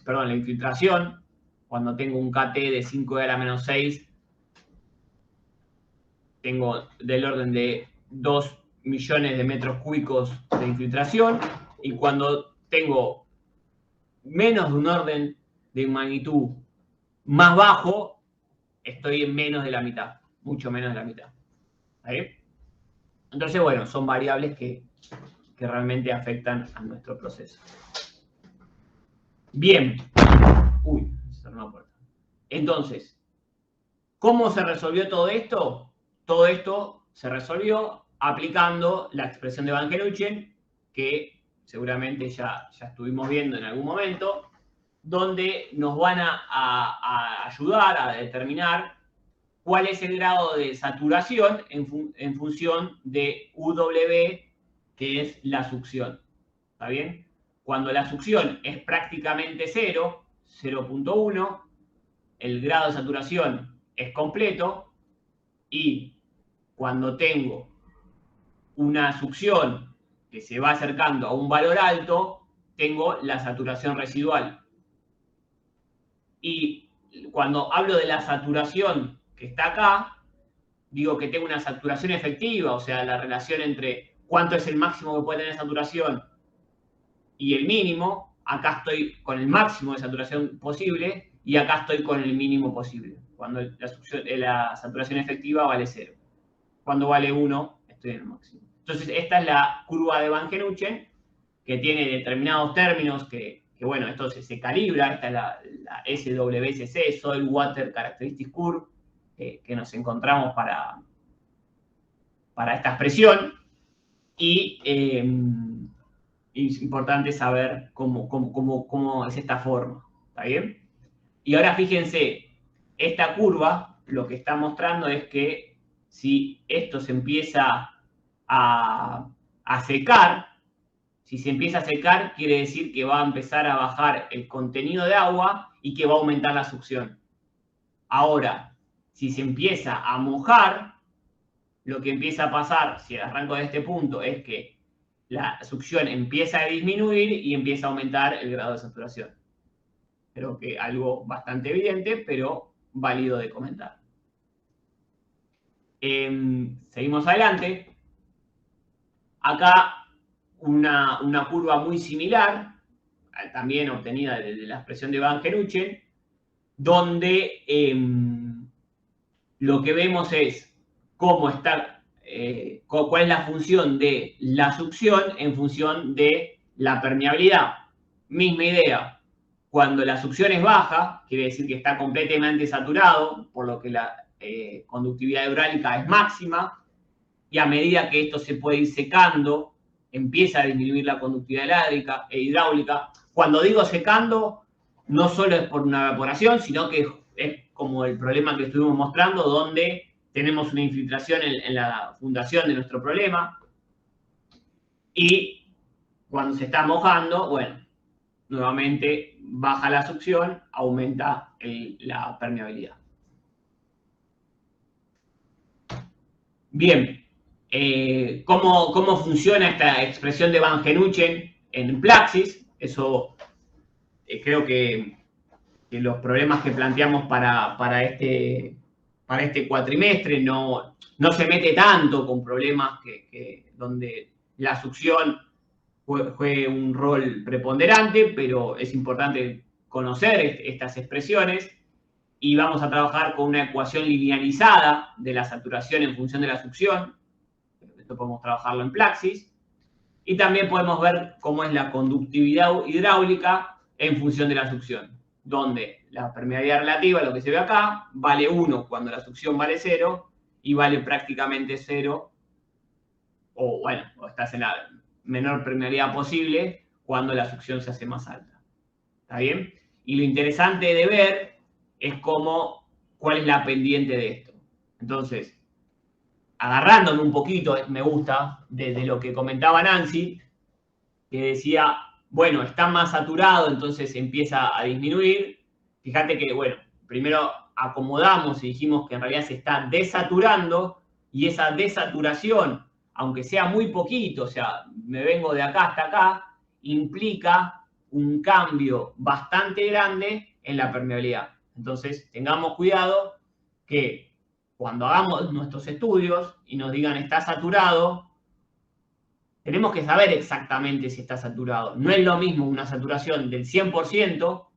La infiltración, cuando tengo un KT de 5E a la menos 6, tengo del orden de 2 millones de metros cúbicos de infiltración, y cuando tengo menos de un orden de magnitud más bajo, estoy en menos de la mitad, mucho menos de la mitad. ¿Ahí? Entonces, bueno, son variables que realmente afectan a nuestro proceso. Bien. Uy, se cerró una puerta. Entonces, ¿cómo se resolvió todo esto? Todo esto se resolvió aplicando la expresión de Van Genuchen, que seguramente ya estuvimos viendo en algún momento, donde nos van a ayudar a determinar cuál es el grado de saturación en función de UW, que es la succión. ¿Está bien? Cuando la succión es prácticamente 0, 0.1, el grado de saturación es completo, y cuando tengo una succión que se va acercando a un valor alto, tengo la saturación residual. Y cuando hablo de la saturación que está acá, digo que tengo una saturación efectiva, o sea, la relación entre cuánto es el máximo que puede tener saturación y el mínimo. Acá estoy con el máximo de saturación posible y acá estoy con el mínimo posible, cuando la saturación efectiva vale 0. Cuando vale 1, estoy en el máximo. Entonces, esta es la curva de Van Genuchen, que tiene determinados términos que bueno, esto se calibra. Esta es la SWSC, Soil Water Characteristic Curve, que nos encontramos para esta expresión. Y es importante saber cómo es esta forma. ¿Está bien? Y ahora fíjense, esta curva lo que está mostrando es que si esto se empieza a secar, si se empieza a secar, quiere decir que va a empezar a bajar el contenido de agua y que va a aumentar la succión. Ahora, si se empieza a mojar, lo que empieza a pasar, si arranco de este punto, es que la succión empieza a disminuir y empieza a aumentar el grado de saturación. Creo que algo bastante evidente, pero válido de comentar. Seguimos adelante. Acá una curva muy similar, también obtenida desde la expresión de Van Genuchen, donde lo que vemos es cómo está, cuál es la función de la succión en función de la permeabilidad. Misma idea. Cuando la succión es baja, quiere decir que está completamente saturado, por lo que la conductividad hidráulica es máxima, y a medida que esto se puede ir secando, empieza a disminuir la conductividad hidráulica. Cuando digo secando, no solo es por una evaporación, sino que es como el problema que estuvimos mostrando, donde tenemos una infiltración en la fundación de nuestro problema. Y cuando se está mojando, bueno, nuevamente baja la succión, aumenta la permeabilidad. Bien. ¿Cómo funciona esta expresión de Van Genuchen en Plaxis? Eso creo que los problemas que planteamos para este cuatrimestre no se mete tanto con problemas donde la succión juegue un rol preponderante, pero es importante conocer estas expresiones. Y vamos a trabajar con una ecuación linealizada de la saturación en función de la succión. Esto podemos trabajarlo en Plaxis. Y también podemos ver cómo es la conductividad hidráulica en función de la succión, donde la permeabilidad relativa, lo que se ve acá, vale 1 cuando la succión vale 0 y vale prácticamente 0, o bueno, o estás en la menor permeabilidad posible cuando la succión se hace más alta. ¿Está bien? Y lo interesante de ver es cuál es la pendiente de esto. Entonces, agarrándome un poquito, me gusta, desde lo que comentaba Nancy, que decía, bueno, está más saturado, entonces empieza a disminuir. Fíjate que, bueno, primero acomodamos y dijimos que en realidad se está desaturando, y esa desaturación, aunque sea muy poquito, o sea, me vengo de acá hasta acá, implica un cambio bastante grande en la permeabilidad. Entonces, tengamos cuidado que cuando hagamos nuestros estudios y nos digan está saturado, tenemos que saber exactamente si está saturado. No es lo mismo una saturación del 100%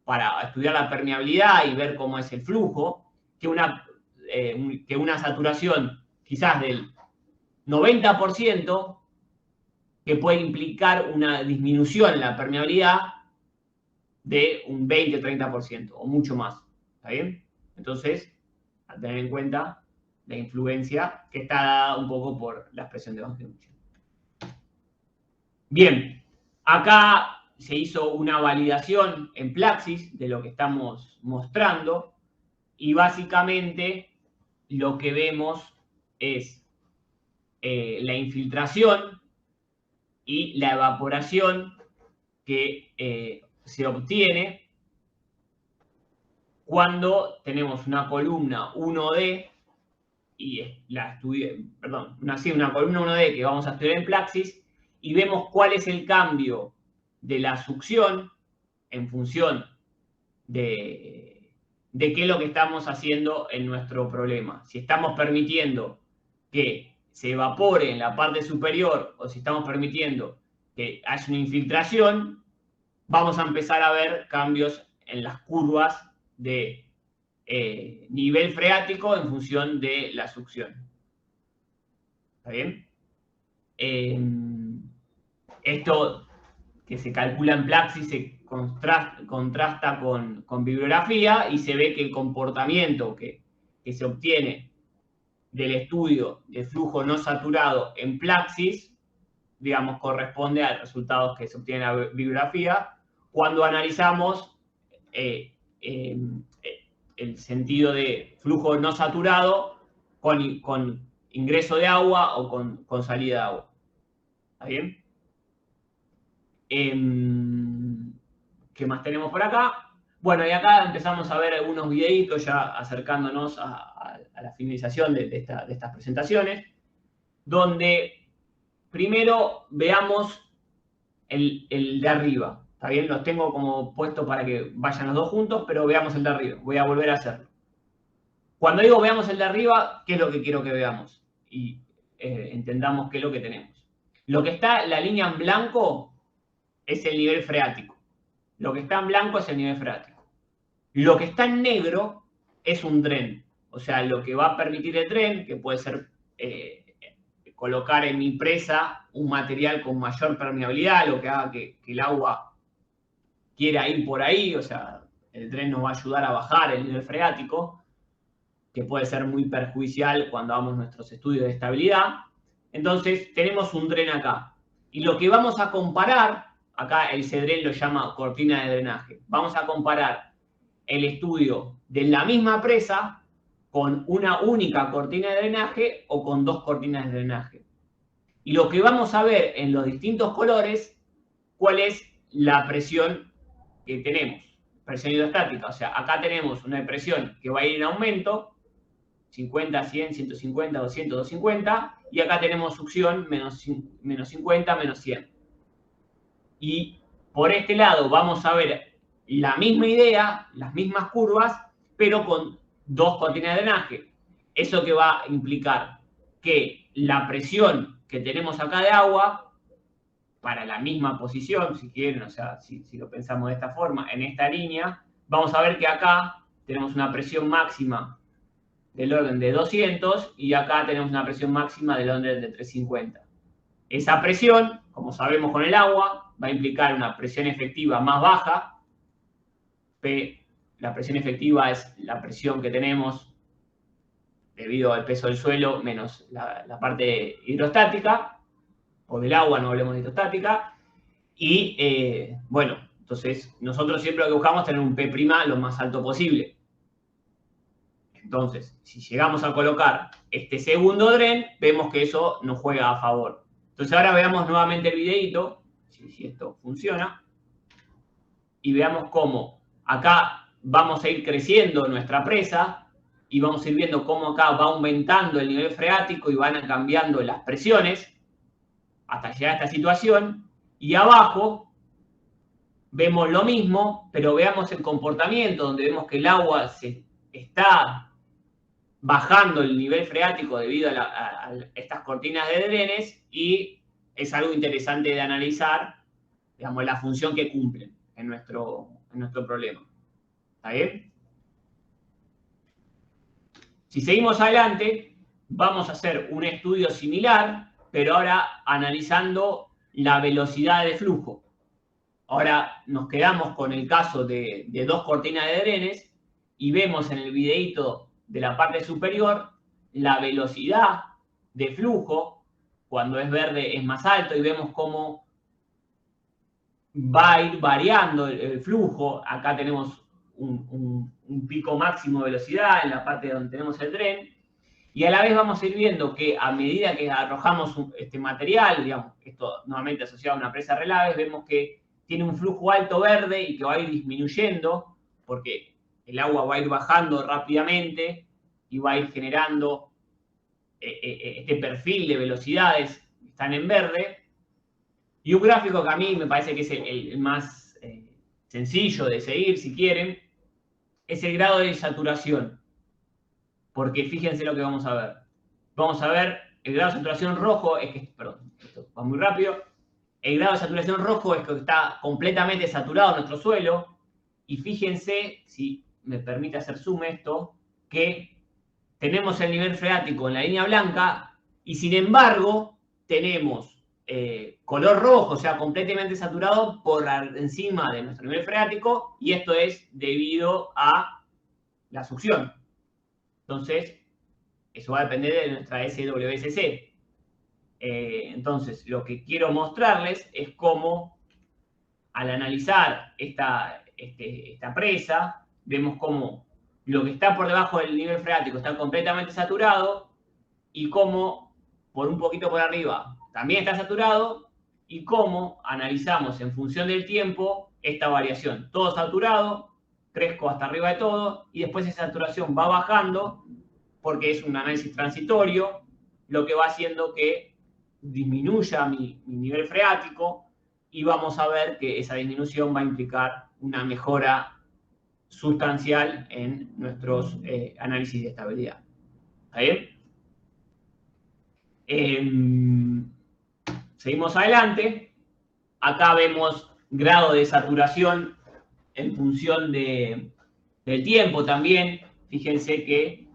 para estudiar la permeabilidad y ver cómo es el flujo, que una saturación quizás del 90%, que puede implicar una disminución en la permeabilidad de un 20-30% o mucho más. ¿Está bien? Entonces, a tener en cuenta la influencia que está dada un poco por la expresión de Van Genuchen. Bien, acá se hizo una validación en Plaxis de lo que estamos mostrando y básicamente lo que vemos es la infiltración y la evaporación que se obtiene cuando tenemos una columna 1D y una columna 1D que vamos a estudiar en Plaxis y vemos cuál es el cambio de la succión en función de qué es lo que estamos haciendo en nuestro problema. Si estamos permitiendo que se evapore en la parte superior o si estamos permitiendo que haya una infiltración, vamos a empezar a ver cambios en las curvas de nivel freático en función de la succión. ¿Está bien? Esto que se calcula en Plaxis se contrasta con bibliografía y se ve que el comportamiento que se obtiene del estudio de flujo no saturado en Plaxis, digamos, corresponde a los resultados que se obtienen en la bibliografía cuando analizamos el sentido de flujo no saturado con ingreso de agua o con salida de agua. ¿Está bien? ¿Qué más tenemos por acá? Bueno, y acá empezamos a ver algunos videitos ya acercándonos a la finalización de estas presentaciones, donde primero veamos el de arriba. ¿Está bien? Los tengo como puestos para que vayan los dos juntos, pero veamos el de arriba. Voy a volver a hacerlo. Cuando digo veamos el de arriba, ¿qué es lo que quiero que veamos? Y entendamos qué es lo que tenemos. Lo que está, la línea en blanco, es el nivel freático. Lo que está en blanco es el nivel freático. Lo que está en negro es un dren. O sea, lo que va a permitir el dren, que puede ser colocar en mi presa un material con mayor permeabilidad, lo que haga que el agua quiera ir por ahí, o sea, el dren nos va a ayudar a bajar el nivel freático, que puede ser muy perjudicial cuando hagamos nuestros estudios de estabilidad. Entonces, tenemos un dren acá. Y lo que vamos a comparar, acá el CEDREN lo llama cortina de drenaje, vamos a comparar el estudio de la misma presa con una única cortina de drenaje o con dos cortinas de drenaje. Y lo que vamos a ver en los distintos colores, cuál es la presión que tenemos, presión hidrostática. O sea, acá tenemos una presión que va a ir en aumento, 50, 100, 150, 200, 250, y acá tenemos succión, menos 50, menos 100. Y por este lado vamos a ver la misma idea, las mismas curvas, pero con dos cortinas de drenaje. Eso que va a implicar que la presión que tenemos acá de agua, para la misma posición, si quieren, o sea, si lo pensamos de esta forma, en esta línea, vamos a ver que acá tenemos una presión máxima del orden de 200 y acá tenemos una presión máxima del orden de 350. Esa presión, como sabemos con el agua, va a implicar una presión efectiva más baja. P, la presión efectiva es la presión que tenemos debido al peso del suelo menos la parte hidrostática, o del agua, no hablemos de hidrostática. Y bueno, entonces nosotros siempre lo que buscamos es tener un P' lo más alto posible. Entonces, si llegamos a colocar este segundo dren, vemos que eso nos juega a favor. Entonces ahora veamos nuevamente el videito, si esto funciona, y veamos cómo acá vamos a ir creciendo nuestra presa y vamos a ir viendo cómo acá va aumentando el nivel freático y van cambiando las presiones hasta llegar a esta situación. Y abajo vemos lo mismo, pero veamos el comportamiento, donde vemos que el agua se está bajando el nivel freático debido a estas cortinas de drenes, y es algo interesante de analizar, digamos, la función que cumplen en nuestro problema. ¿Está bien? Si seguimos adelante, vamos a hacer un estudio similar, pero ahora analizando la velocidad de flujo. Ahora nos quedamos con el caso de dos cortinas de drenes y vemos en el videíto de la parte superior la velocidad de flujo. Cuando es verde es más alto y vemos cómo va a ir variando el flujo. Acá tenemos un pico máximo de velocidad en la parte donde tenemos el tren, y a la vez vamos a ir viendo que a medida que arrojamos este material, digamos, esto nuevamente asociado a una presa relaves, vemos que tiene un flujo alto verde y que va a ir disminuyendo, porque el agua va a ir bajando rápidamente y va a ir generando este perfil de velocidades que están en verde. Y un gráfico que a mí me parece que es el más sencillo de seguir, si quieren, es el grado de saturación. Porque fíjense lo que vamos a ver. Vamos a ver el grado de saturación rojo, es que, perdón, esto va muy rápido. El grado de saturación rojo es que está completamente saturado nuestro suelo. Y fíjense, si me permite hacer zoom esto, que tenemos el nivel freático en la línea blanca y sin embargo tenemos color rojo, o sea, completamente saturado por encima de nuestro nivel freático, y esto es debido a la succión. Entonces, eso va a depender de nuestra SWSC. Entonces, lo que quiero mostrarles es cómo, al analizar esta presa, vemos cómo lo que está por debajo del nivel freático está completamente saturado y cómo por un poquito por arriba también está saturado, y cómo analizamos en función del tiempo esta variación. Todo saturado, crezco hasta arriba de todo y después esa saturación va bajando porque es un análisis transitorio, lo que va haciendo que disminuya mi nivel freático, y vamos a ver que esa disminución va a implicar una mejora sustancial en nuestros análisis de estabilidad. ¿Está bien? Seguimos adelante. Acá vemos grado de saturación en función del tiempo también. Fíjense que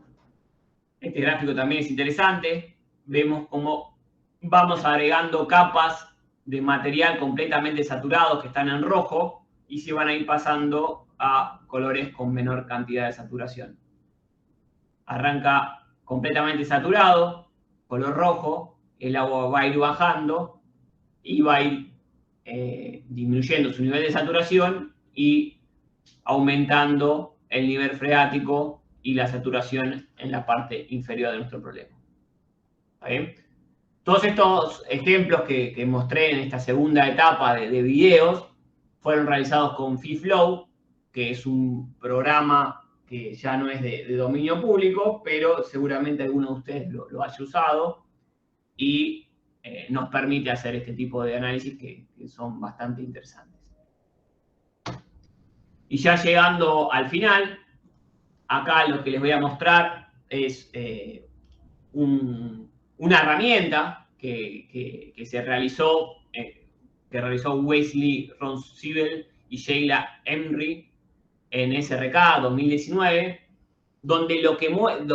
este gráfico también es interesante. Vemos cómo vamos agregando capas de material completamente saturados que están en rojo y se van a ir pasando a colores con menor cantidad de saturación. Arranca completamente saturado, color rojo, el agua va a ir bajando y va a ir disminuyendo su nivel de saturación y aumentando el nivel freático y la saturación en la parte inferior de nuestro problema. ¿Está bien? Todos estos ejemplos que mostré en esta segunda etapa de videos fueron realizados con FeeFlow, que es un programa que ya no es de dominio público, pero seguramente alguno de ustedes lo haya usado y nos permite hacer este tipo de análisis que son bastante interesantes. Y ya llegando al final, acá lo que les voy a mostrar es una herramienta que se realizó, que realizó Wesley Ronceville y Sheila Emery en SRK 2019, donde lo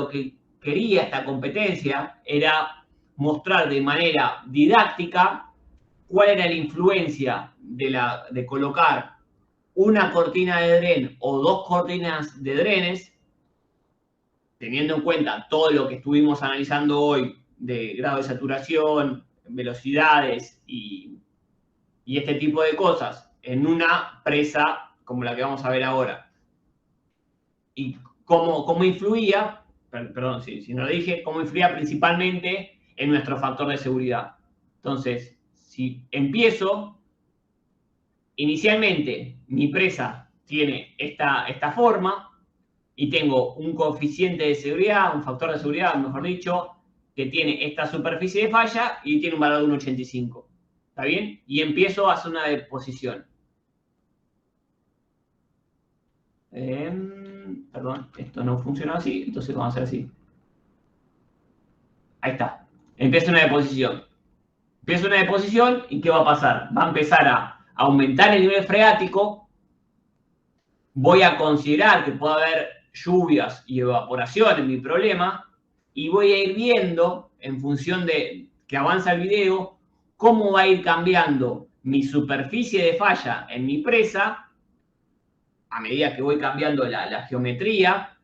que quería esta competencia era mostrar de manera didáctica cuál era la influencia de colocar una cortina de dren o dos cortinas de drenes, teniendo en cuenta todo lo que estuvimos analizando hoy de grado de saturación, velocidades y este tipo de cosas, en una presa como la que vamos a ver ahora. Y cómo influía, perdón, si no lo dije, cómo influía principalmente en nuestro factor de seguridad. Entonces, si empiezo, inicialmente mi presa tiene esta forma y tengo un coeficiente de seguridad, un factor de seguridad, mejor dicho, que tiene esta superficie de falla y tiene un valor de 1,85. ¿Está bien? Y empiezo a hacer una deposición. Perdón, esto no funciona así, entonces vamos a hacer así. Ahí está. Empiezo una deposición. Empiezo una deposición y ¿qué va a pasar? Va a empezar a aumentar el nivel freático. Voy a considerar que puede haber lluvias y evaporación en mi problema. Y voy a ir viendo, en función de que avanza el video, cómo va a ir cambiando mi superficie de falla en mi presa a medida que voy cambiando la geometría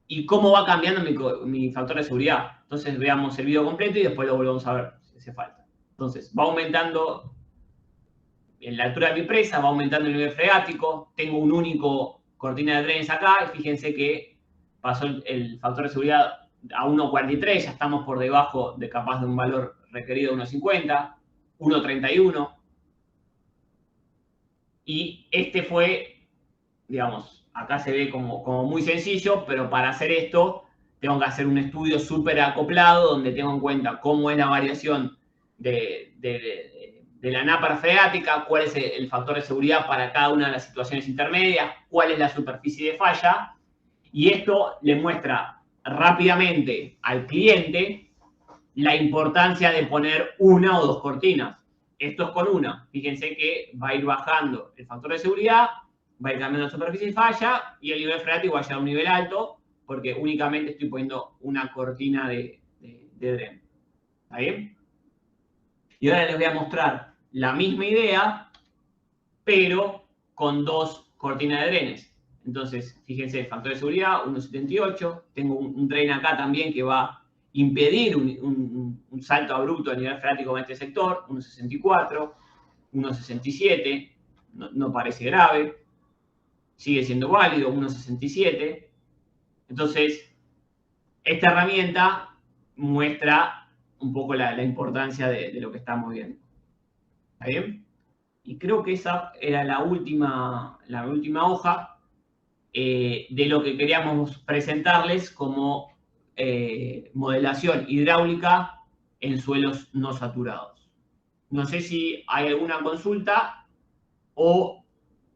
y cómo va cambiando mi factor de seguridad. Entonces veamos el video completo y después lo volvemos a ver si hace falta. Entonces va aumentando en la altura de mi presa va aumentando el nivel freático, tengo un único cortina de drenes acá, y fíjense que pasó el factor de seguridad a 1.43, ya estamos por debajo de capaz de un valor requerido de 1.50, 1.31. Y este fue, digamos, acá se ve como muy sencillo, pero para hacer esto tengo que hacer un estudio súper acoplado donde tengo en cuenta cómo es la variación de la nápara freática, cuál es el factor de seguridad para cada una de las situaciones intermedias, cuál es la superficie de falla, y esto le muestra rápidamente al cliente la importancia de poner una o dos cortinas. Esto es con una. Fíjense que va a ir bajando el factor de seguridad, va a ir cambiando la superficie de falla y el nivel freático va a llegar a un nivel alto porque únicamente estoy poniendo una cortina de dren. ¿Está bien? Y ahora les voy a mostrar la misma idea, pero con dos cortinas de drenes. Entonces, fíjense, el factor de seguridad, 1.78. Tengo un dren acá también que va a impedir un salto abrupto a nivel freático en este sector, 1.64, 1.67, no parece grave, sigue siendo válido, 1.67. Entonces, esta herramienta muestra un poco la importancia de lo que estamos viendo. ¿Está bien? Y creo que esa era la última hoja de lo que queríamos presentarles como modelación hidráulica en suelos no saturados. No sé si hay alguna consulta o,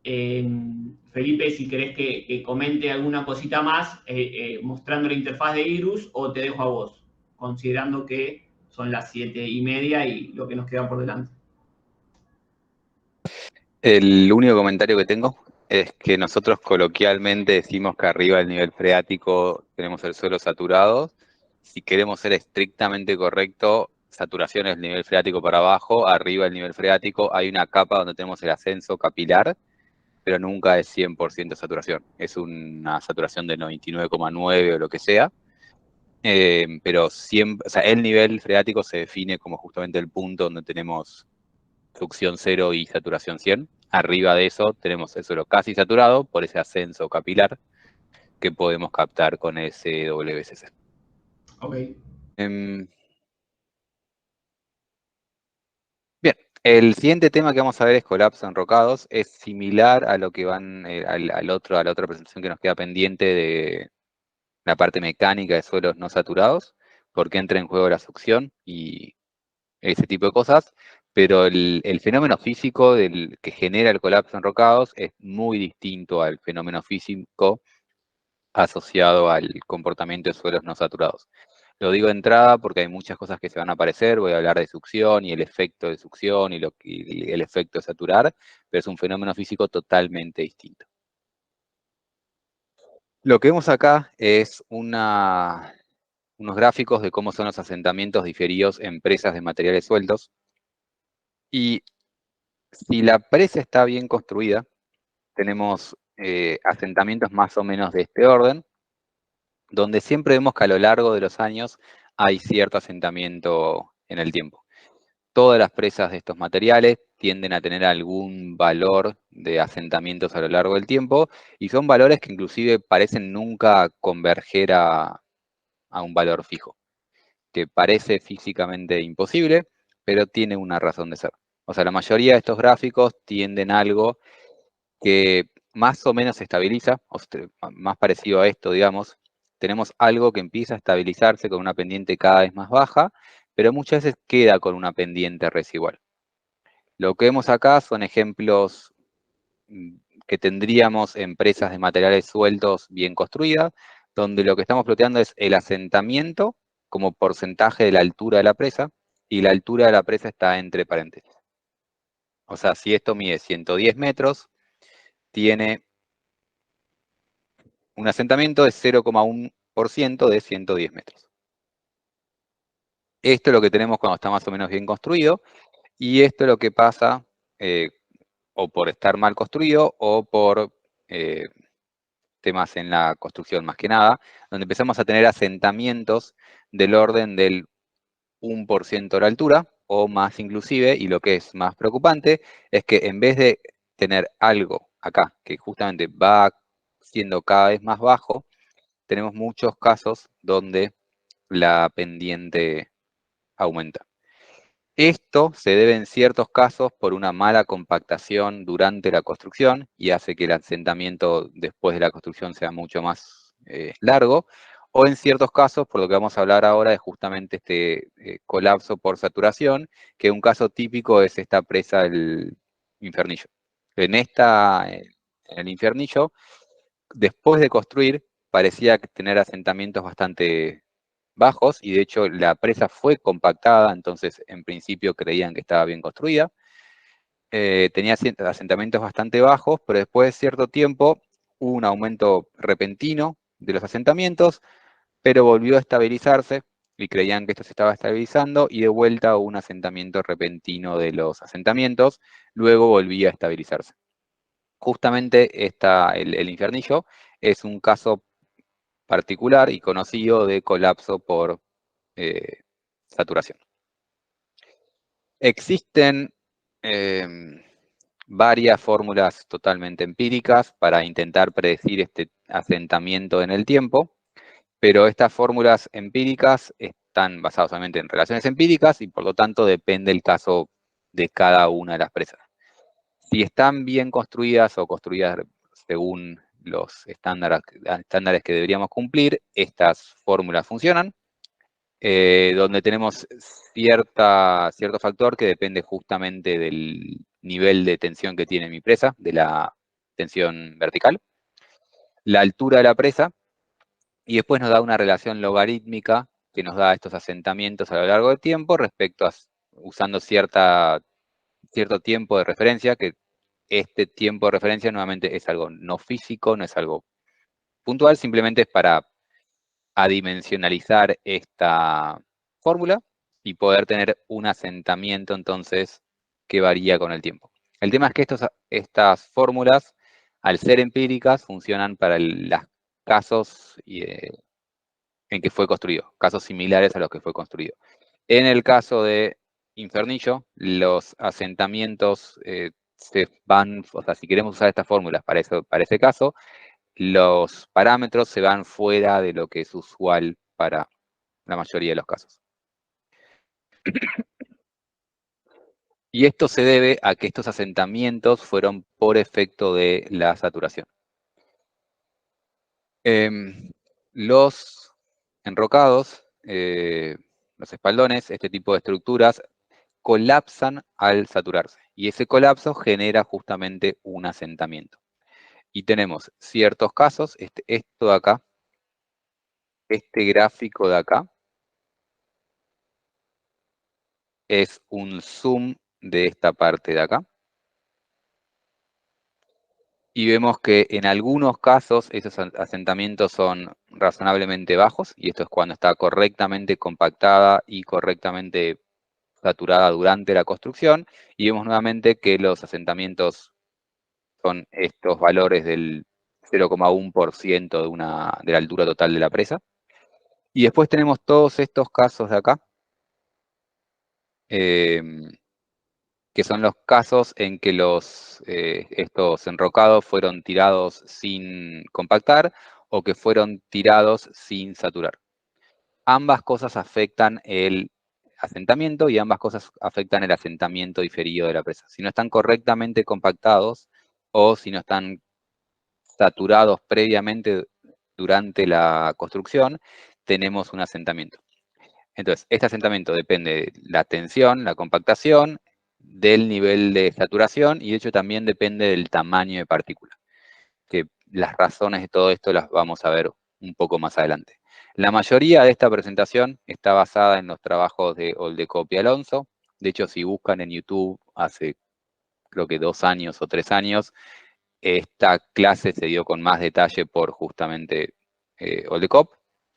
Felipe, si querés que comente alguna cosita más mostrando la interfaz de Irus, o te dejo a vos, considerando que son las 7:30 y lo que nos queda por delante. El único comentario que tengo es que nosotros coloquialmente decimos que arriba del nivel freático tenemos el suelo saturado. Si queremos ser estrictamente correcto, saturación es el nivel freático para abajo, arriba del nivel freático hay una capa donde tenemos el ascenso capilar, pero nunca es 100% saturación. Es una saturación de 99,9 o lo que sea. Pero siempre, o sea, el nivel freático se define como justamente el punto donde tenemos succión 0 y saturación 100. Arriba de eso tenemos el suelo casi saturado por ese ascenso capilar que podemos captar con ese WSC. Ok. Bien, el siguiente tema que vamos a ver es colapso enrocados. Es similar a lo que van a la otra presentación que nos queda pendiente de la parte mecánica de suelos no saturados, porque entra en juego la succión y ese tipo de cosas, pero el fenómeno físico que genera el colapso enrocados es muy distinto al fenómeno físico asociado al comportamiento de suelos no saturados. Lo digo de entrada porque hay muchas cosas que se van a aparecer, voy a hablar de succión y el efecto de succión y el efecto de saturar, pero es un fenómeno físico totalmente distinto. Lo que vemos acá es unos gráficos de cómo son los asentamientos diferidos en presas de materiales sueltos. Y si la presa está bien construida, tenemos asentamientos más o menos de este orden, donde siempre vemos que a lo largo de los años hay cierto asentamiento en el tiempo. Todas las presas de estos materiales tienden a tener algún valor de asentamientos a lo largo del tiempo, y son valores que inclusive parecen nunca converger a un valor fijo, que parece físicamente imposible, pero tiene una razón de ser. O sea, la mayoría de estos gráficos tienden a algo que más o menos se estabiliza, o más parecido a esto, digamos. Tenemos algo que empieza a estabilizarse con una pendiente cada vez más baja, pero muchas veces queda con una pendiente residual. Lo que vemos acá son ejemplos que tendríamos en presas de materiales sueltos bien construidas, donde lo que estamos ploteando es el asentamiento como porcentaje de la altura de la presa, y la altura de la presa está entre paréntesis. O sea, si esto mide 110 metros, tiene un asentamiento de 0,1% de 110 metros. Esto es lo que tenemos cuando está más o menos bien construido, y esto es lo que pasa o por estar mal construido o por temas en la construcción más que nada, donde empezamos a tener asentamientos del orden del 1% de la altura, o más inclusive, y lo que es más preocupante, es que en vez de tener algo acá, que justamente va siendo cada vez más bajo, tenemos muchos casos donde la pendiente aumenta. Esto se debe en ciertos casos por una mala compactación durante la construcción y hace que el asentamiento después de la construcción sea mucho más largo, o en ciertos casos, por lo que vamos a hablar ahora, es justamente este colapso por saturación, que un caso típico es esta presa del Infernillo. En el Infernillo, después de construir, parecía tener asentamientos bastante bajos, y de hecho la presa fue compactada, entonces en principio creían que estaba bien construida. Tenía asentamientos bastante bajos, pero después de cierto tiempo hubo un aumento repentino de los asentamientos, pero volvió a estabilizarse y creían que esto se estaba estabilizando, y de vuelta hubo un asentamiento repentino de los asentamientos, luego volvía a estabilizarse. Justamente el Infernillo es un caso particular y conocido de colapso por saturación. Existen varias fórmulas totalmente empíricas para intentar predecir este asentamiento en el tiempo, pero estas fórmulas empíricas están basadas solamente en relaciones empíricas y por lo tanto depende el caso de cada una de las presas. Si están bien construidas o construidas según los estándares que deberíamos cumplir, estas fórmulas funcionan. Donde tenemos cierto factor que depende justamente del nivel de tensión que tiene mi presa, de la tensión vertical, la altura de la presa, y después nos da una relación logarítmica que nos da estos asentamientos a lo largo del tiempo respecto a usando cierto tiempo de referencia, que este tiempo de referencia nuevamente es algo no físico, no es algo puntual, simplemente es para adimensionalizar esta fórmula y poder tener un asentamiento entonces que varía con el tiempo. El tema es que estas fórmulas, al ser empíricas, funcionan para los casos en que fue construido, casos similares a los que fue construido. En el caso de Infernillo, los asentamientos se van, o sea, si queremos usar estas fórmulas para ese caso, los parámetros se van fuera de lo que es usual para la mayoría de los casos. Y esto se debe a que estos asentamientos fueron por efecto de la saturación. Los enrocados, los espaldones, este tipo de estructuras, colapsan al saturarse. Y ese colapso genera justamente un asentamiento. Y tenemos ciertos casos, esto de acá, este gráfico de acá, es un zoom de esta parte de acá. Y vemos que en algunos casos esos asentamientos son razonablemente bajos, y esto es cuando está correctamente compactada y correctamente saturada durante la construcción, y vemos nuevamente que los asentamientos son estos valores del 0,1% de la altura total de la presa. Y después tenemos todos estos casos de acá, que son los casos en que estos enrocados fueron tirados sin compactar o que fueron tirados sin saturar. Ambas cosas afectan el asentamiento y ambas cosas afectan el asentamiento diferido de la presa. Si no están correctamente compactados o si no están saturados previamente durante la construcción, tenemos un asentamiento. Entonces, este asentamiento depende de la tensión, la compactación, del nivel de saturación, y de hecho también depende del tamaño de partícula, que las razones de todo esto las vamos a ver un poco más adelante. La mayoría de esta presentación está basada en los trabajos de Oldekop y Alonso. De hecho, si buscan en YouTube hace creo que 2 años o 3 años, esta clase se dio con más detalle por justamente Oldekop,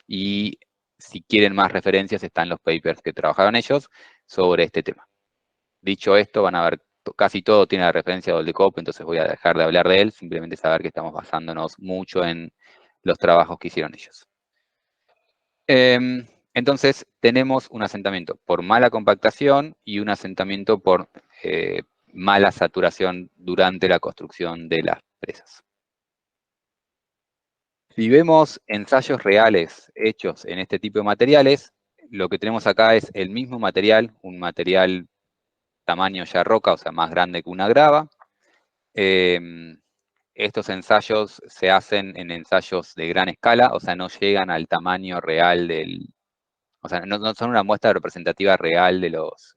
y si quieren más referencias están los papers que trabajaron ellos sobre este tema. Dicho esto, van a ver, casi todo tiene la referencia de Oldekop, entonces voy a dejar de hablar de él, simplemente saber que estamos basándonos mucho en los trabajos que hicieron ellos. Entonces, tenemos un asentamiento por mala compactación y un asentamiento por mala saturación durante la construcción de las presas. Si vemos ensayos reales hechos en este tipo de materiales, lo que tenemos acá es el mismo material, un material tamaño ya roca, o sea, más grande que una grava. Estos ensayos se hacen en ensayos de gran escala, o sea, no llegan al tamaño real del... O sea, no son una muestra representativa real de los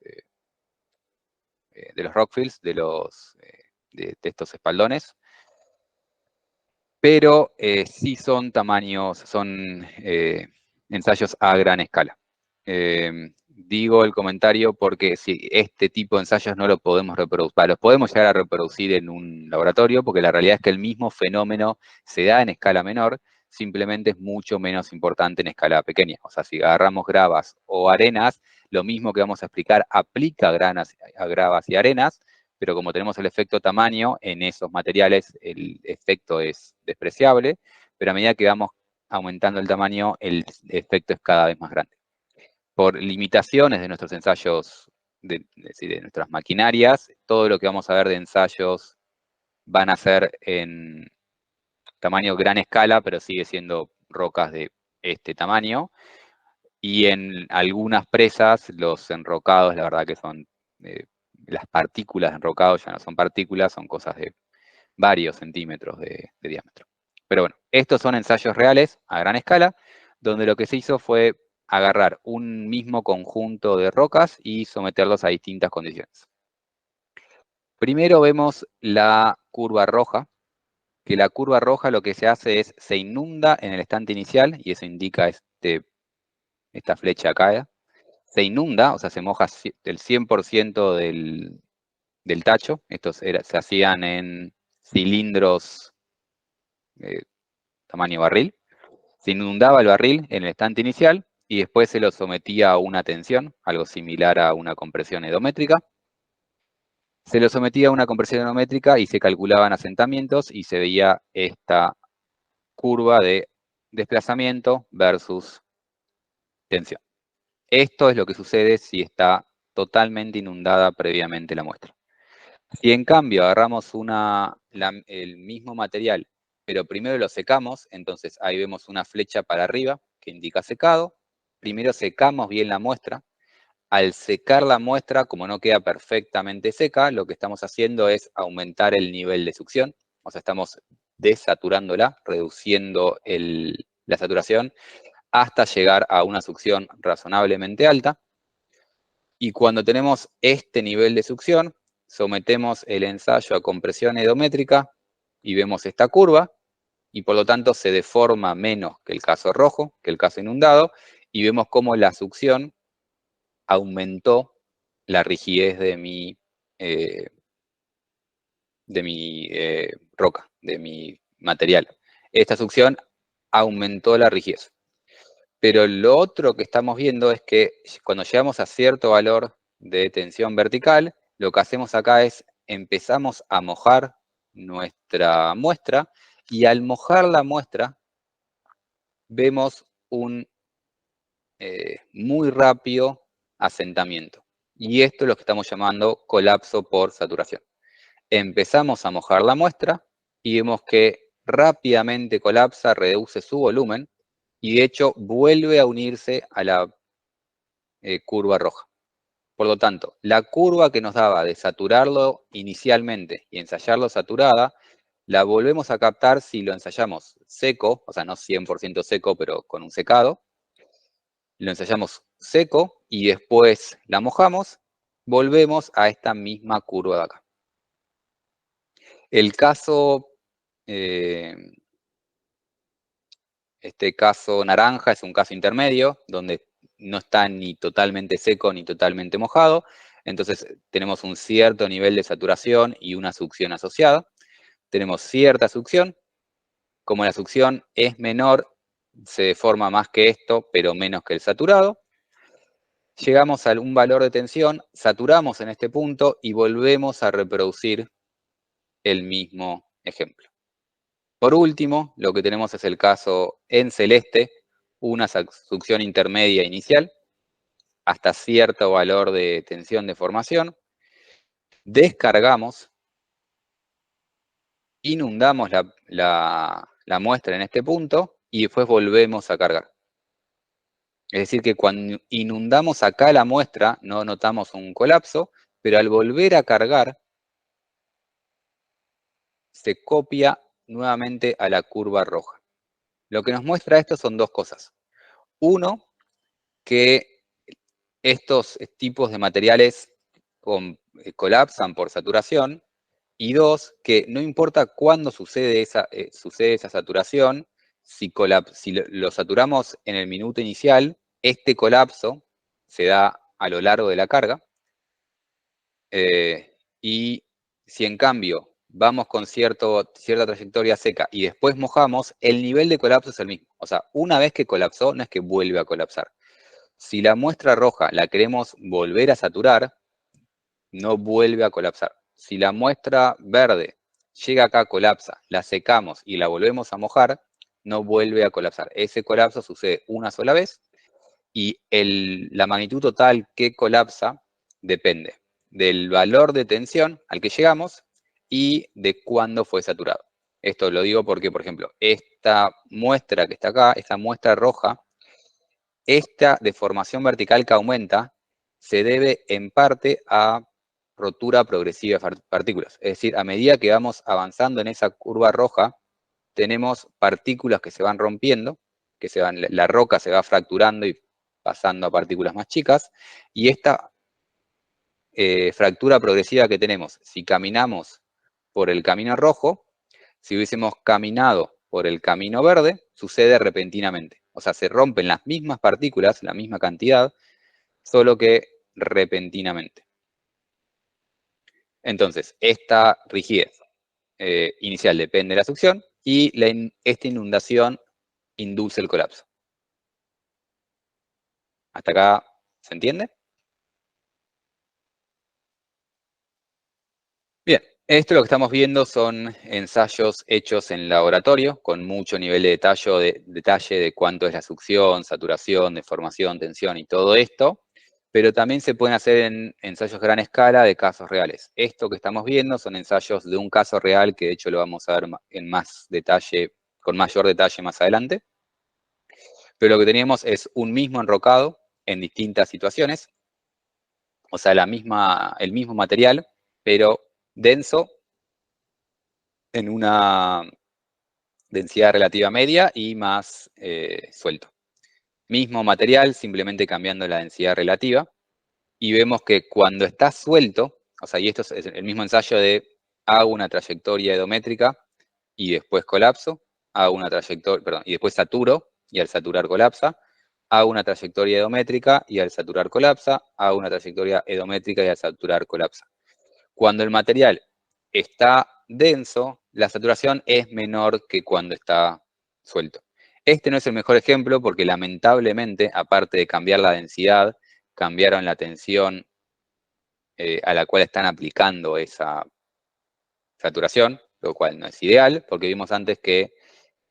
rockfills, de estos espaldones, pero sí son tamaños, son ensayos a gran escala. Digo el comentario porque si este tipo de ensayos no lo podemos reproducir, los podemos llegar a reproducir en un laboratorio, porque la realidad es que el mismo fenómeno se da en escala menor, simplemente es mucho menos importante en escala pequeña. O sea, si agarramos gravas o arenas, lo mismo que vamos a explicar aplica a gravas y arenas, pero como tenemos el efecto tamaño, en esos materiales el efecto es despreciable, pero a medida que vamos aumentando el tamaño, el efecto es cada vez más grande. Por limitaciones de nuestros ensayos, de nuestras maquinarias, todo lo que vamos a ver de ensayos van a ser en tamaño gran escala, pero sigue siendo rocas de este tamaño. Y en algunas presas, los enrocados, la verdad que son, las partículas de enrocado ya no son partículas, son cosas de varios centímetros de diámetro. Pero bueno, estos son ensayos reales a gran escala, donde lo que se hizo fue agarrar un mismo conjunto de rocas y someterlos a distintas condiciones. Primero vemos la curva roja, que la curva roja lo que se hace es, se inunda en el estante inicial, y eso indica esta flecha acá, se inunda, o sea, se moja el 100% del tacho. Estos se hacían en cilindros tamaño barril. Se inundaba el barril en el estante inicial y después se lo sometía a una tensión, algo similar a una compresión edométrica. Se lo sometía a una compresión edométrica y se calculaban asentamientos y se veía esta curva de desplazamiento versus tensión. Esto es lo que sucede si está totalmente inundada previamente la muestra. Si en cambio agarramos el mismo material, pero primero lo secamos, entonces ahí vemos una flecha para arriba que indica secado. Primero secamos bien la muestra. Al secar la muestra, como no queda perfectamente seca, lo que estamos haciendo es aumentar el nivel de succión. O sea, estamos desaturándola, reduciendo la saturación hasta llegar a una succión razonablemente alta. Y cuando tenemos este nivel de succión, sometemos el ensayo a compresión edométrica y vemos esta curva, y por lo tanto se deforma menos que el caso rojo, que el caso inundado, y vemos cómo la succión aumentó la rigidez de mi roca, de mi material. Esta succión aumentó la rigidez. Pero lo otro que estamos viendo es que cuando llegamos a cierto valor de tensión vertical, lo que hacemos acá es empezamos a mojar nuestra muestra, y al mojar la muestra vemos un muy rápido asentamiento. Y esto es lo que estamos llamando colapso por saturación. Empezamos a mojar la muestra y vemos que rápidamente colapsa, reduce su volumen, y de hecho vuelve a unirse a la curva roja. Por lo tanto, la curva que nos daba de saturarlo inicialmente y ensayarlo saturada, la volvemos a captar si lo ensayamos seco, o sea, no 100% seco, pero con un secado. Lo ensayamos seco y después la mojamos, volvemos a esta misma curva de acá. El caso, este caso naranja es un caso intermedio, donde no está ni totalmente seco ni totalmente mojado, entonces tenemos un cierto nivel de saturación y una succión asociada. Tenemos cierta succión, como la succión es menor, se deforma más que esto, pero menos que el saturado. Llegamos a un valor de tensión, saturamos en este punto y volvemos a reproducir el mismo ejemplo. Por último, lo que tenemos es el caso en celeste, una succión intermedia inicial hasta cierto valor de tensión de formación, descargamos, inundamos la muestra en este punto y después volvemos a cargar. Es decir, que cuando inundamos acá la muestra no notamos un colapso, pero al volver a cargar se copia nuevamente a la curva roja. Lo que nos muestra esto son dos cosas. Uno, que estos tipos de materiales colapsan por saturación. Y dos, que no importa cuándo sucede esa saturación, si lo saturamos en el minuto inicial, este colapso se da a lo largo de la carga. Y si en cambio vamos con cierta trayectoria seca y después mojamos, el nivel de colapso es el mismo. O sea, una vez que colapsó, no es que vuelve a colapsar. Si la muestra roja la queremos volver a saturar, no vuelve a colapsar. Si la muestra verde llega acá, colapsa, la secamos y la volvemos a mojar, no vuelve a colapsar. Ese colapso sucede una sola vez y la magnitud total que colapsa depende del valor de tensión al que llegamos y de cuándo fue saturado. Esto lo digo porque, por ejemplo, esta muestra que está acá, esta muestra roja, esta deformación vertical que aumenta se debe en parte a rotura progresiva de partículas. Es decir, a medida que vamos avanzando en esa curva roja, tenemos partículas que se van rompiendo, la roca se va fracturando y pasando a partículas más chicas, y esta fractura progresiva que tenemos, si caminamos por el camino rojo, si hubiésemos caminado por el camino verde, sucede repentinamente. O sea, se rompen las mismas partículas, la misma cantidad, solo que repentinamente. Entonces, esta rigidez inicial depende de la succión y esta inundación induce el colapso. ¿Hasta acá se entiende? Bien, esto lo que estamos viendo son ensayos hechos en laboratorio con mucho nivel de detalle de cuánto es la succión, saturación, deformación, tensión y todo esto, pero también se pueden hacer en ensayos a gran escala de casos reales. Esto que estamos viendo son ensayos de un caso real que de hecho lo vamos a ver en más detalle, con mayor detalle más adelante. Pero lo que teníamos es un mismo enrocado en distintas situaciones, o sea, el mismo material, pero denso en una densidad relativa media y más suelto. Mismo material, simplemente cambiando la densidad relativa. Y vemos que cuando está suelto, o sea, y esto es el mismo ensayo de hago una trayectoria edométrica y después colapso, hago una trayectoria, perdón, y después saturo, y al saturar colapsa, hago una trayectoria edométrica y al saturar colapsa, hago una trayectoria edométrica y al saturar colapsa. Cuando el material está denso, la saturación es menor que cuando está suelto. Este no es el mejor ejemplo porque lamentablemente, aparte de cambiar la densidad, cambiaron la tensión a la cual están aplicando esa saturación, lo cual no es ideal, porque vimos antes que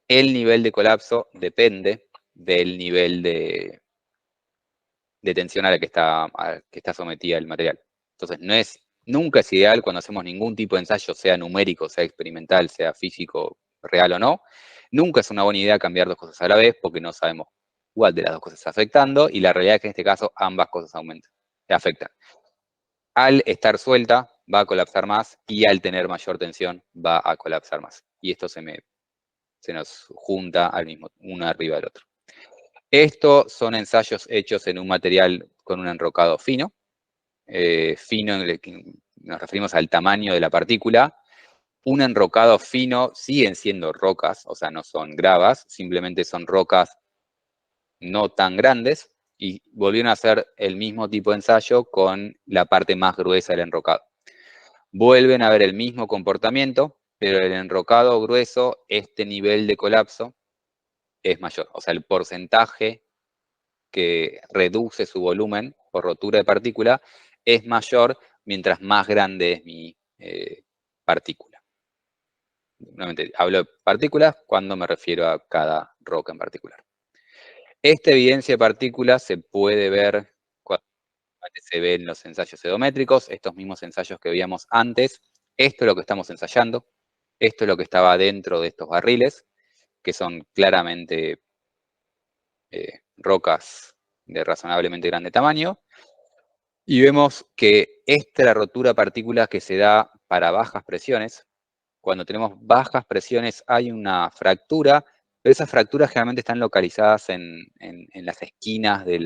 el nivel de colapso depende del nivel de tensión a la que está sometida el material. Entonces, nunca es ideal cuando hacemos ningún tipo de ensayo, sea numérico, sea experimental, sea físico, real o no. Nunca es una buena idea cambiar dos cosas a la vez porque no sabemos cuál de las dos cosas está afectando y la realidad es que en este caso ambas cosas afectan. Al estar suelta va a colapsar más y al tener mayor tensión va a colapsar más. Y esto se nos junta al mismo, uno arriba del otro. Estos son ensayos hechos en un material con un enrocado fino. Fino en el que nos referimos al tamaño de la partícula. Un enrocado fino siguen siendo rocas, o sea, no son gravas, simplemente son rocas no tan grandes, y volvieron a hacer el mismo tipo de ensayo con la parte más gruesa del enrocado. Vuelven a ver el mismo comportamiento, pero el enrocado grueso, este nivel de colapso es mayor. O sea, el porcentaje que reduce su volumen por rotura de partícula es mayor mientras más grande es mi partícula. Nuevamente, hablo de partículas cuando me refiero a cada roca en particular. Esta evidencia de partículas se puede ver cuando se ve en los ensayos edométricos, estos mismos ensayos que veíamos antes. Esto es lo que estamos ensayando. Esto es lo que estaba dentro de estos barriles, que son claramente rocas de razonablemente grande tamaño. Y vemos que esta es la rotura de partículas que se da para bajas presiones. Cuando tenemos bajas presiones hay una fractura, pero esas fracturas generalmente están localizadas en las esquinas de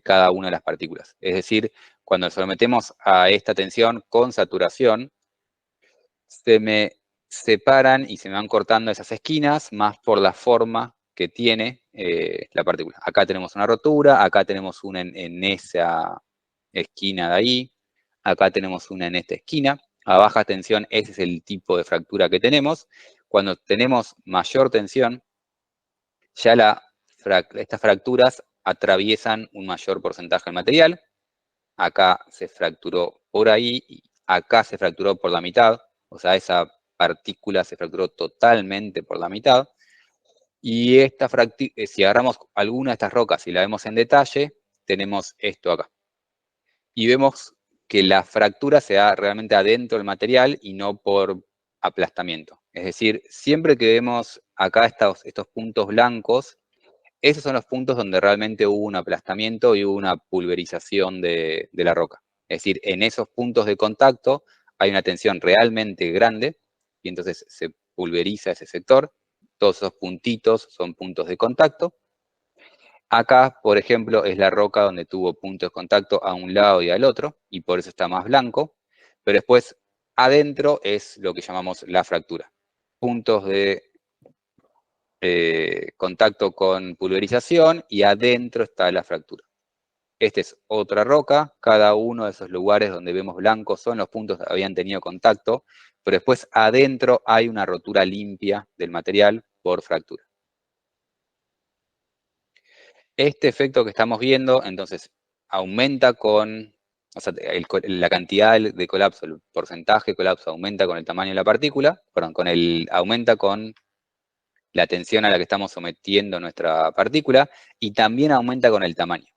cada una de las partículas. Es decir, cuando nos sometemos a esta tensión con saturación, se me separan y se me van cortando esas esquinas más por la forma que tiene la partícula. Acá tenemos una rotura, acá tenemos una en esa esquina de ahí, acá tenemos una en esta esquina. A baja tensión ese es el tipo de fractura que tenemos. Cuando tenemos mayor tensión, ya estas fracturas atraviesan un mayor porcentaje del material. Acá se fracturó por ahí y acá se fracturó por la mitad. O sea, esa partícula se fracturó totalmente por la mitad. Y si agarramos alguna de estas rocas y la vemos en detalle, tenemos esto acá. Y vemos que la fractura se da realmente adentro del material y no por aplastamiento. Es decir, siempre que vemos acá estos puntos blancos, esos son los puntos donde realmente hubo un aplastamiento y hubo una pulverización de la roca. Es decir, en esos puntos de contacto hay una tensión realmente grande y entonces se pulveriza ese sector. Todos esos puntitos son puntos de contacto. Acá, por ejemplo, es la roca donde tuvo puntos de contacto a un lado y al otro, y por eso está más blanco. Pero después, adentro es lo que llamamos la fractura. Puntos de contacto con pulverización y adentro está la fractura. Esta es otra roca, cada uno de esos lugares donde vemos blancos son los puntos que habían tenido contacto, pero después adentro hay una rotura limpia del material por fractura. Este efecto que estamos viendo, entonces, aumenta con, o sea, la cantidad de colapso, el porcentaje de colapso aumenta con el tamaño de la partícula, perdón, aumenta con la tensión a la que estamos sometiendo nuestra partícula y también aumenta con el tamaño.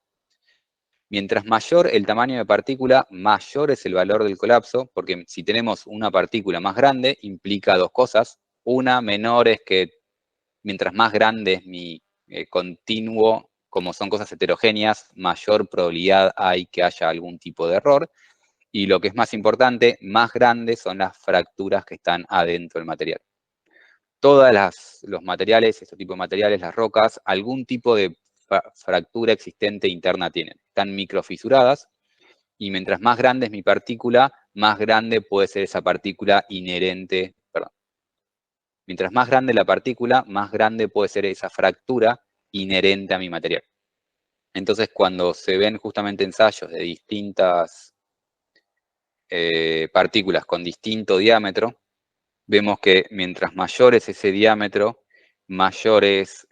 Mientras mayor el tamaño de partícula, mayor es el valor del colapso, porque si tenemos una partícula más grande, implica dos cosas. Una menor es que mientras más grande es mi continuo, como son cosas heterogéneas, mayor probabilidad hay que haya algún tipo de error. Y lo que es más importante, más grandes son las fracturas que están adentro del material. Todos los materiales, este tipo de materiales, las rocas, algún tipo de fractura existente interna tienen. Están microfisuradas y mientras más grande es mi partícula, más grande puede ser esa partícula inherente, perdón. Mientras más grande la partícula, más grande puede ser esa fractura inherente a mi material. Entonces, cuando se ven justamente ensayos de distintas partículas con distinto diámetro, vemos que mientras mayor es ese diámetro, mayor es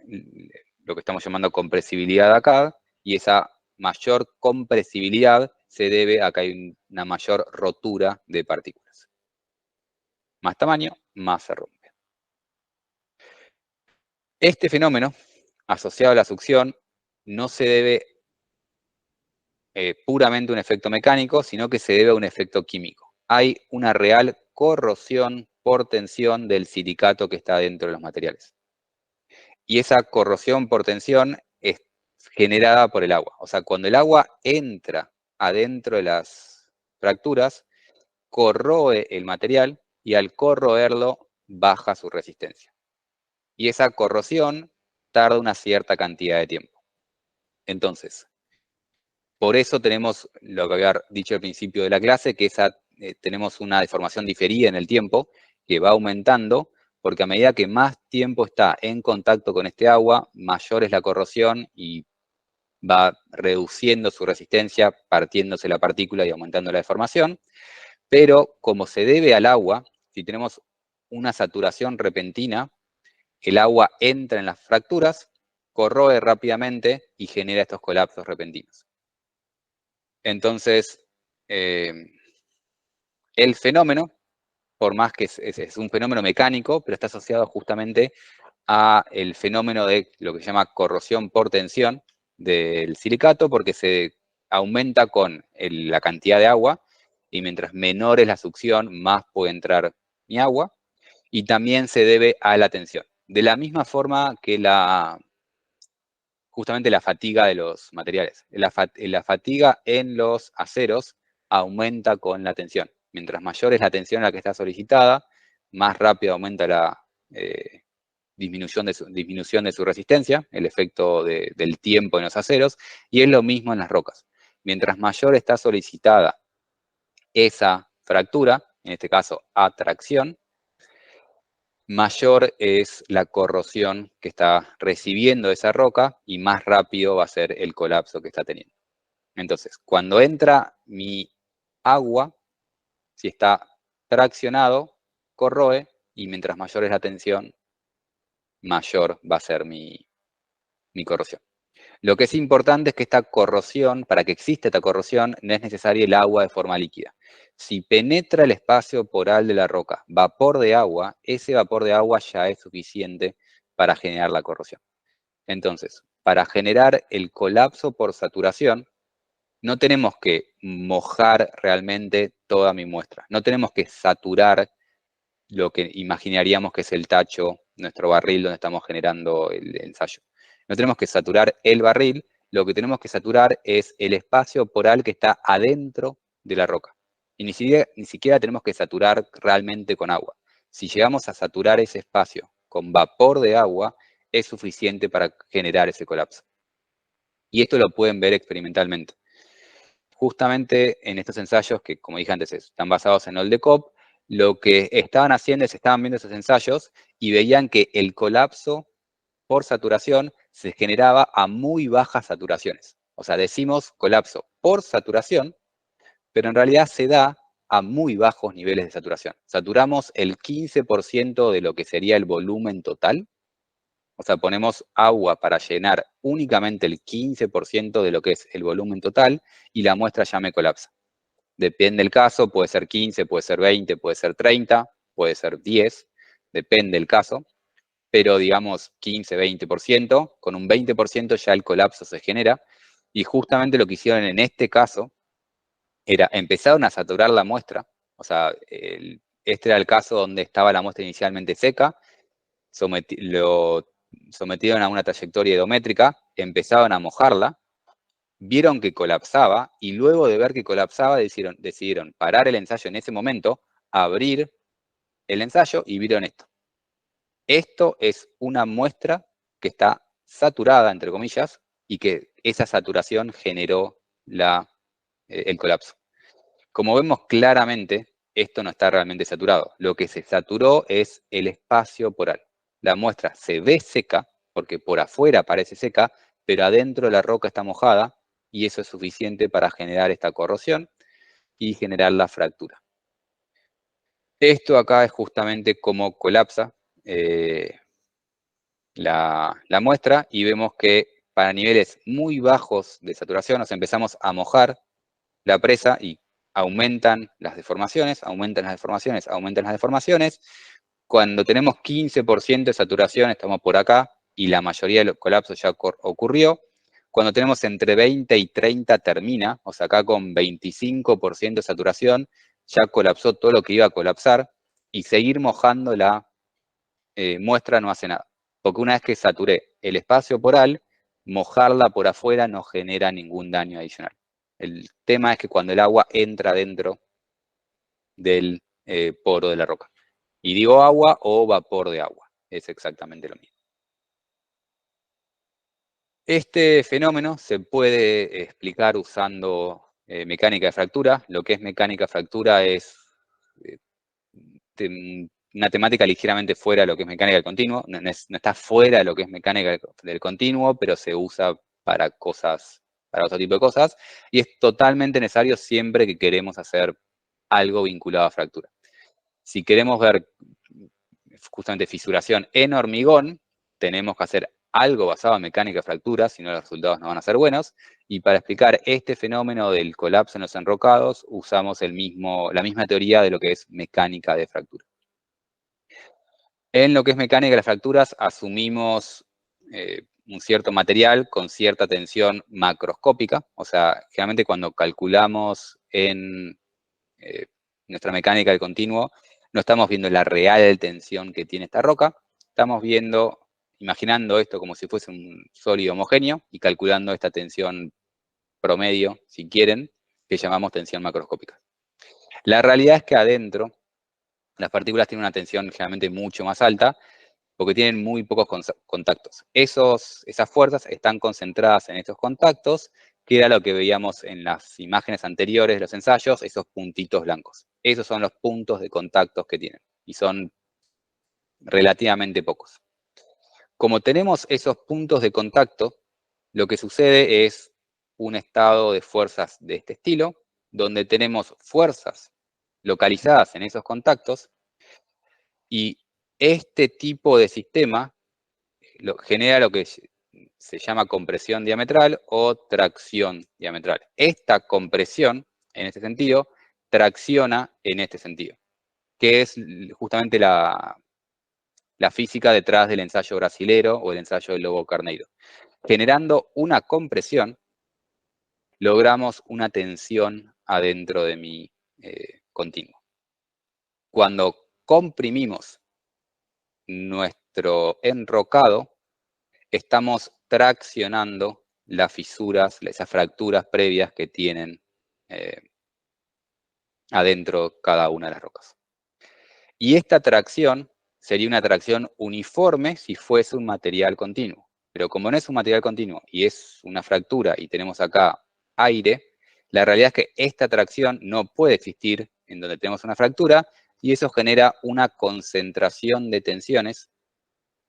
lo que estamos llamando compresibilidad acá, y esa mayor compresibilidad se debe a que hay una mayor rotura de partículas. Más tamaño, más se rompe. Este fenómeno, asociado a la succión, no se debe puramente a un efecto mecánico, sino que se debe a un efecto químico. Hay una real corrosión por tensión del silicato que está dentro de los materiales. Y esa corrosión por tensión es generada por el agua. O sea, cuando el agua entra adentro de las fracturas, corroe el material y al corroerlo baja su resistencia. Y esa corrosión tarda una cierta cantidad de tiempo. Entonces, por eso tenemos lo que había dicho al principio de la clase, que tenemos una deformación diferida en el tiempo que va aumentando, porque a medida que más tiempo está en contacto con este agua, mayor es la corrosión y va reduciendo su resistencia, partiéndose la partícula y aumentando la deformación. Pero como se debe al agua, si tenemos una saturación repentina, el agua entra en las fracturas, corroe rápidamente y genera estos colapsos repentinos. Entonces, el fenómeno, por más que es un fenómeno mecánico, pero está asociado justamente a el fenómeno de lo que se llama corrosión por tensión del silicato, porque se aumenta con la cantidad de agua, y mientras menor es la succión, más puede entrar mi agua, y también se debe a la tensión. De la misma forma que justamente la fatiga de los materiales. La fatiga en los aceros aumenta con la tensión. Mientras mayor es la tensión a la que está solicitada, más rápido aumenta la disminución de su resistencia, el efecto del tiempo en los aceros, y es lo mismo en las rocas. Mientras mayor está solicitada esa fractura, en este caso atracción, mayor es la corrosión que está recibiendo esa roca y más rápido va a ser el colapso que está teniendo. Entonces, cuando entra mi agua, si está traccionado, corroe, y mientras mayor es la tensión, mayor va a ser mi corrosión. Lo que es importante es que esta corrosión, para que exista esta corrosión, no es necesaria el agua de forma líquida. Si penetra el espacio poral de la roca vapor de agua, ese vapor de agua ya es suficiente para generar la corrosión. Entonces, para generar el colapso por saturación, no tenemos que mojar realmente toda mi muestra. No tenemos que saturar lo que imaginaríamos que es el tacho, nuestro barril donde estamos generando el ensayo. No tenemos que saturar el barril, lo que tenemos que saturar es el espacio poral que está adentro de la roca. Y ni siquiera tenemos que saturar realmente con agua. Si llegamos a saturar ese espacio con vapor de agua, es suficiente para generar ese colapso. Y esto lo pueden ver experimentalmente. Justamente en estos ensayos, que como dije antes, están basados en Oldekop, lo que estaban haciendo es, estaban viendo esos ensayos y veían que el colapso por saturación se generaba a muy bajas saturaciones. O sea, decimos colapso por saturación, pero en realidad se da a muy bajos niveles de saturación. Saturamos el 15% de lo que sería el volumen total. O sea, ponemos agua para llenar únicamente el 15% de lo que es el volumen total y la muestra ya me colapsa. Depende del caso, puede ser 15, puede ser 20, puede ser 30, puede ser 10, depende del caso, pero digamos 15, 20%, con un 20% ya el colapso se genera, y justamente lo que hicieron en este caso era, empezaron a saturar la muestra, o sea, este era el caso donde estaba la muestra inicialmente seca, lo sometieron a una trayectoria hidrométrica, empezaron a mojarla, vieron que colapsaba y luego de ver que colapsaba decidieron parar el ensayo en ese momento, abrir el ensayo y vieron esto. Esto es una muestra que está saturada, entre comillas, y que esa saturación generó el colapso. Como vemos claramente, esto no está realmente saturado. Lo que se saturó es el espacio poral. La muestra se ve seca, porque por afuera parece seca, pero adentro la roca está mojada, y eso es suficiente para generar esta corrosión y generar la fractura. Esto acá es justamente cómo colapsa la muestra, y vemos que para niveles muy bajos de saturación nos empezamos a mojar la presa y aumentan las deformaciones, aumentan las deformaciones, aumentan las deformaciones. Cuando tenemos 15% de saturación, estamos por acá, y la mayoría de los colapsos ya ocurrió. Cuando tenemos entre 20 y 30 termina, o sea, acá con 25% de saturación, ya colapsó todo lo que iba a colapsar, y seguir mojando la muestra no hace nada. Porque una vez que saturé el espacio poral, mojarla por afuera no genera ningún daño adicional. El tema es que cuando el agua entra dentro del poro de la roca. Y digo agua o vapor de agua, es exactamente lo mismo. Este fenómeno se puede explicar usando mecánica de fractura. Lo que es mecánica de fractura es una temática ligeramente fuera de lo que es mecánica del continuo. No está fuera de lo que es mecánica del continuo, pero se usa para otro tipo de cosas. Y es totalmente necesario siempre que queremos hacer algo vinculado a fractura. Si queremos ver justamente fisuración en hormigón, tenemos que hacer algo basado en mecánica de fractura, si no los resultados no van a ser buenos. Y para explicar este fenómeno del colapso en los enrocados, usamos la misma teoría de lo que es mecánica de fractura. En lo que es mecánica de las fracturas, asumimos un cierto material con cierta tensión macroscópica. O sea, generalmente cuando calculamos en nuestra mecánica del continuo, no estamos viendo la real tensión que tiene esta roca, estamos viendo, imaginando esto como si fuese un sólido homogéneo y calculando esta tensión promedio, si quieren, que llamamos tensión macroscópica. La realidad es que adentro las partículas tienen una tensión generalmente mucho más alta porque tienen muy pocos contactos. Esas fuerzas están concentradas en estos contactos, que era lo que veíamos en las imágenes anteriores de los ensayos, esos puntitos blancos. Esos son los puntos de contactos que tienen, y son relativamente pocos. Como tenemos esos puntos de contacto, lo que sucede es un estado de fuerzas de este estilo, donde tenemos fuerzas localizadas en esos contactos, y este tipo de sistema genera lo que se llama compresión diametral o tracción diametral. Esta compresión, en este sentido, tracciona en este sentido, que es justamente la física detrás del ensayo brasilero o el ensayo del lobo carneiro. Generando una compresión, logramos una tensión adentro de mi continuo. Cuando comprimimos nuestro enrocado, estamos traccionando las fisuras, esas fracturas previas que tienen adentro cada una de las rocas. Y esta tracción sería una tracción uniforme si fuese un material continuo. Pero como no es un material continuo y es una fractura y tenemos acá aire, la realidad es que esta tracción no puede existir en donde tenemos una fractura, y eso genera una concentración de tensiones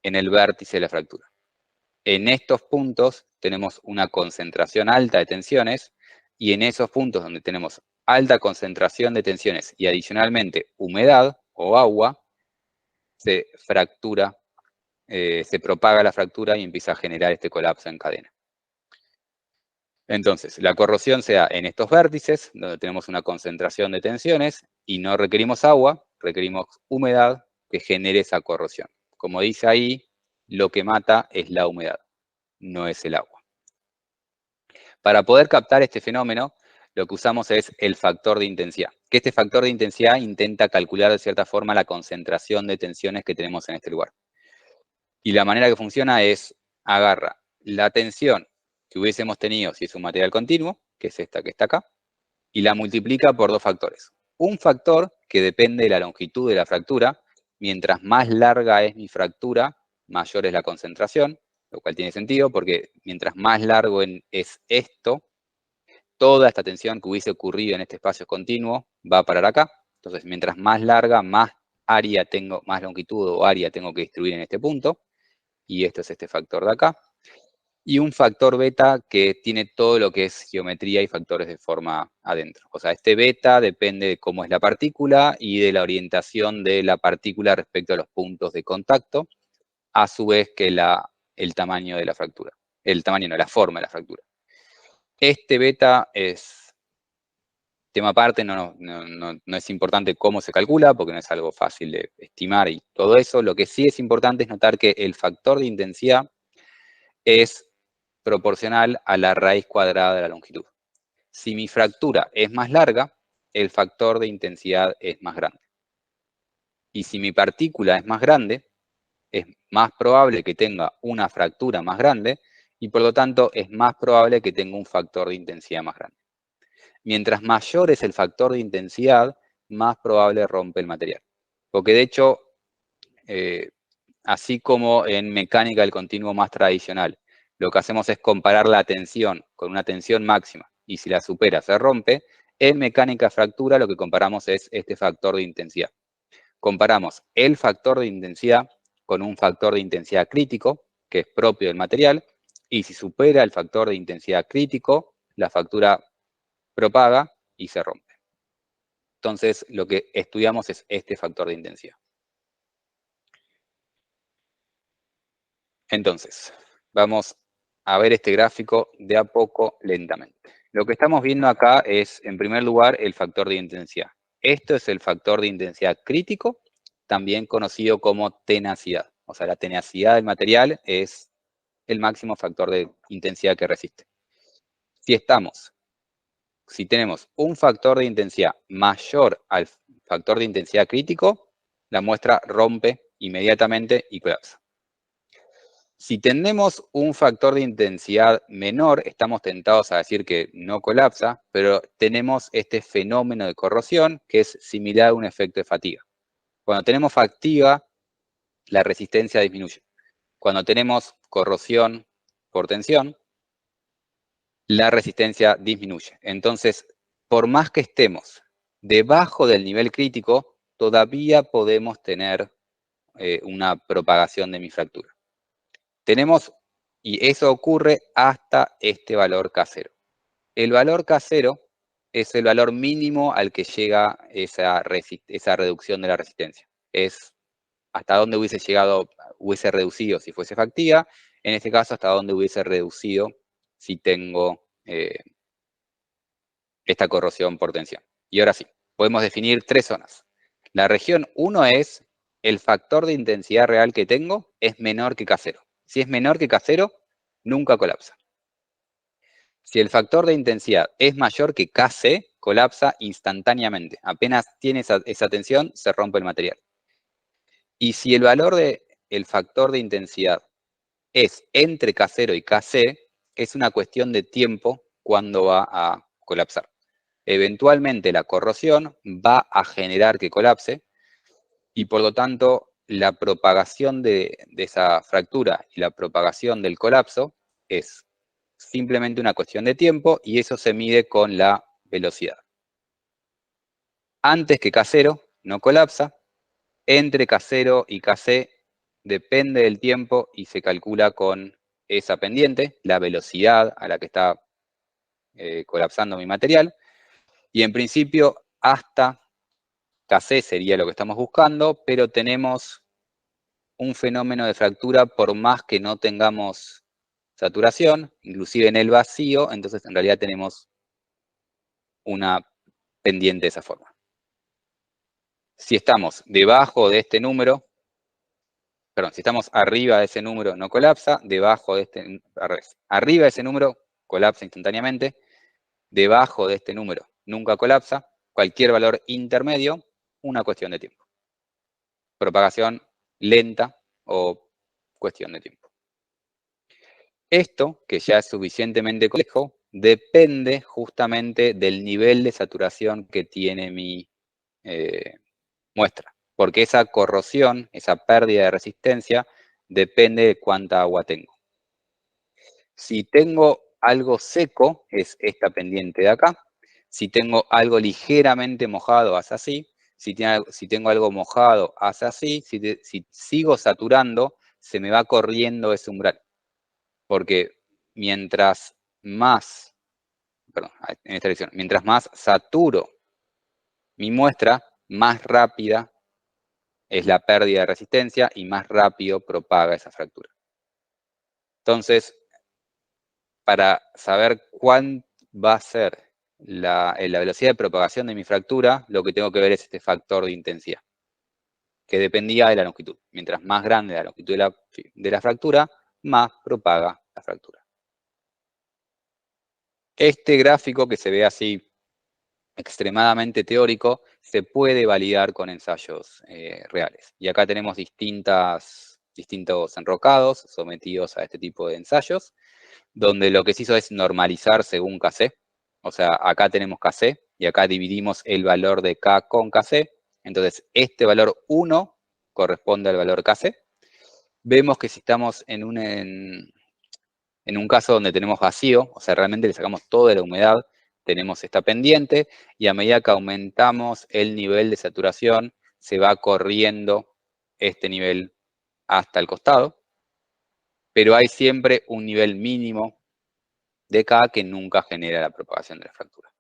en el vértice de la fractura. En estos puntos tenemos una concentración alta de tensiones, y en esos puntos donde tenemos alta concentración de tensiones y adicionalmente humedad o agua, se fractura, se propaga la fractura y empieza a generar este colapso en cadena. Entonces, la corrosión se da en estos vértices, donde tenemos una concentración de tensiones y no requerimos agua, requerimos humedad que genere esa corrosión. Como dice ahí, lo que mata es la humedad, no es el agua. Para poder captar este fenómeno, lo que usamos es el factor de intensidad, que este factor de intensidad intenta calcular de cierta forma la concentración de tensiones que tenemos en este lugar. Y la manera que funciona es, agarra la tensión que hubiésemos tenido si es un material continuo, que es esta que está acá, y la multiplica por dos factores. Un factor que depende de la longitud de la fractura. Mientras más larga es mi fractura, mayor es la concentración, lo cual tiene sentido porque mientras más largo es esto, toda esta tensión que hubiese ocurrido en este espacio continuo va a parar acá. Entonces, mientras más larga, más área tengo, más longitud o área tengo que distribuir en este punto. Y esto es este factor de acá. Y un factor beta que tiene todo lo que es geometría y factores de forma adentro. O sea, este beta depende de cómo es la partícula y de la orientación de la partícula respecto a los puntos de contacto, a su vez que el tamaño de la fractura. El tamaño no, la forma de la fractura. Este beta es tema aparte, no es importante cómo se calcula, porque no es algo fácil de estimar y todo eso. Lo que sí es importante es notar que el factor de intensidad es proporcional a la raíz cuadrada de la longitud. Si mi fractura es más larga, el factor de intensidad es más grande. Y si mi partícula es más grande, es más probable que tenga una fractura más grande y por lo tanto es más probable que tenga un factor de intensidad más grande. Mientras mayor es el factor de intensidad, más probable rompe el material. Porque de hecho, así como en mecánica del continuo más tradicional, lo que hacemos es comparar la tensión con una tensión máxima y si la supera se rompe, en mecánica de fractura lo que comparamos es este factor de intensidad. Comparamos el factor de intensidad con un factor de intensidad crítico, que es propio del material, y si supera el factor de intensidad crítico, la fractura propaga y se rompe. Entonces, lo que estudiamos es este factor de intensidad. Entonces, vamos a ver este gráfico de a poco, lentamente. Lo que estamos viendo acá es, en primer lugar, el factor de intensidad. Esto es el factor de intensidad crítico también conocido como tenacidad. O sea, la tenacidad del material es el máximo factor de intensidad que resiste. Si tenemos un factor de intensidad mayor al factor de intensidad crítico, la muestra rompe inmediatamente y colapsa. Si tenemos un factor de intensidad menor, estamos tentados a decir que no colapsa, pero tenemos este fenómeno de corrosión que es similar a un efecto de fatiga. Cuando tenemos fatiga, la resistencia disminuye. Cuando tenemos corrosión por tensión, la resistencia disminuye. Entonces, por más que estemos debajo del nivel crítico, todavía podemos tener una propagación de mi fractura. Y eso ocurre hasta este valor K0. El valor K0 es el valor mínimo al que llega esa reducción de la resistencia. Es hasta dónde hubiese reducido si fuese fatiga, en este caso hasta dónde hubiese reducido si tengo esta corrosión por tensión. Y ahora sí, podemos definir 3 zonas. La región 1 es el factor de intensidad real que tengo es menor que K0. Si es menor que K0, nunca colapsa. Si el factor de intensidad es mayor que Kc, colapsa instantáneamente. Apenas tiene esa tensión, se rompe el material. Y si el valor del factor de intensidad es entre K0 y Kc, es una cuestión de tiempo cuando va a colapsar. Eventualmente la corrosión va a generar que colapse y por lo tanto la propagación de esa fractura y la propagación del colapso es simplemente una cuestión de tiempo y eso se mide con la velocidad. Antes que K0 no colapsa, entre K0 y Kc depende del tiempo y se calcula con esa pendiente, la velocidad a la que está colapsando mi material, y en principio hasta Kc sería lo que estamos buscando, pero tenemos un fenómeno de fractura por más que no tengamos saturación, inclusive en el vacío, entonces en realidad tenemos una pendiente de esa forma. Si estamos debajo de este número, si estamos arriba de ese número no colapsa, debajo de este, arriba de ese número colapsa instantáneamente, debajo de este número nunca colapsa, cualquier valor intermedio, una cuestión de tiempo. Propagación lenta o cuestión de tiempo. Esto, que ya es suficientemente complejo, depende justamente del nivel de saturación que tiene mi muestra. Porque esa corrosión, esa pérdida de resistencia, depende de cuánta agua tengo. Si tengo algo seco, es esta pendiente de acá. Si tengo algo ligeramente mojado, hace así. Si tengo algo mojado, hace así. Si sigo saturando, se me va corriendo ese umbral. Porque mientras más saturo mi muestra, más rápida es la pérdida de resistencia y más rápido propaga esa fractura. Entonces, para saber cuál va a ser la velocidad de propagación de mi fractura, lo que tengo que ver es este factor de intensidad, que dependía de la longitud. Mientras más grande la longitud de la fractura, más propaga la fractura. Este gráfico, que se ve así extremadamente teórico, se puede validar con ensayos reales. Y acá tenemos distintos enrocados sometidos a este tipo de ensayos, donde lo que se hizo es normalizar según Kc. O sea, acá tenemos Kc y acá dividimos el valor de K con Kc. Entonces, este valor 1 corresponde al valor Kc. Vemos que si estamos en un caso donde tenemos vacío, o sea, realmente le sacamos toda la humedad, tenemos esta pendiente, y a medida que aumentamos el nivel de saturación, se va corriendo este nivel hasta el costado, pero hay siempre un nivel mínimo de K que nunca genera la propagación de la fractura.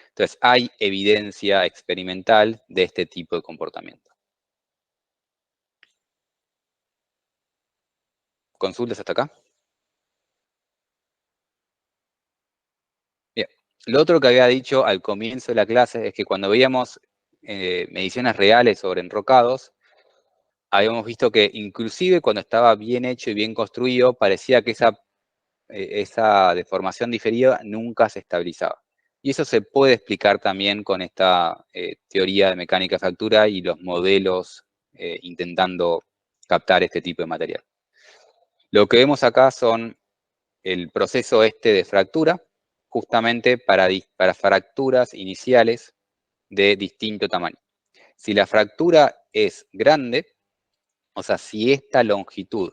Entonces, hay evidencia experimental de este tipo de comportamiento. ¿Consultas hasta acá? Bien. Lo otro que había dicho al comienzo de la clase es que cuando veíamos mediciones reales sobre enrocados, habíamos visto que inclusive cuando estaba bien hecho y bien construido, parecía que esa deformación diferida nunca se estabilizaba. Y eso se puede explicar también con esta teoría de mecánica de fractura y los modelos intentando captar este tipo de material. Lo que vemos acá son el proceso de fractura, justamente para fracturas iniciales de distinto tamaño. Si la fractura es grande, o sea, si esta longitud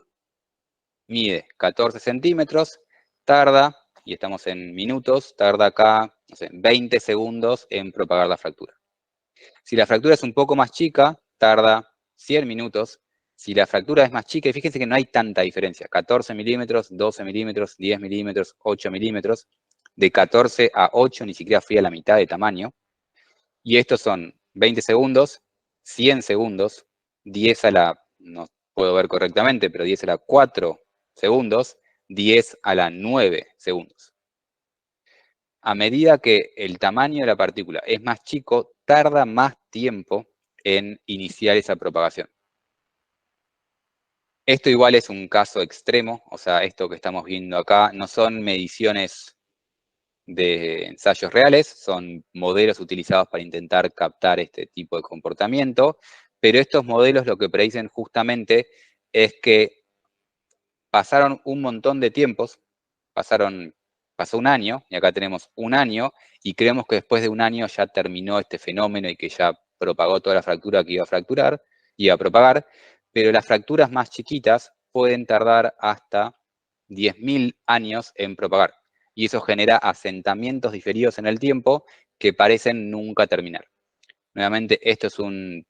mide 14 centímetros, tarda, y estamos en minutos, tarda acá, no sé, 20 segundos en propagar la fractura. Si la fractura es un poco más chica, tarda 100 minutos. Si la fractura es más chica, y fíjense que no hay tanta diferencia, 14 milímetros, 12 milímetros, 10 milímetros, 8 milímetros, de 14 a 8 ni siquiera fui a la mitad de tamaño, y estos son 20 segundos, 100 segundos, 10 a la, no puedo ver correctamente, pero 10 a la 4 segundos, 10 a la 9 segundos. A medida que el tamaño de la partícula es más chico, tarda más tiempo en iniciar esa propagación. Esto igual es un caso extremo, o sea, esto que estamos viendo acá no son mediciones de ensayos reales, son modelos utilizados para intentar captar este tipo de comportamiento, pero estos modelos lo que predicen justamente es que pasaron un montón de tiempos, pasó un año, y acá tenemos un año, y creemos que después de un año ya terminó este fenómeno y que ya propagó toda la fractura que iba a propagar, pero las fracturas más chiquitas pueden tardar hasta 10.000 años en propagar. Y eso genera asentamientos diferidos en el tiempo que parecen nunca terminar. Nuevamente, esto es un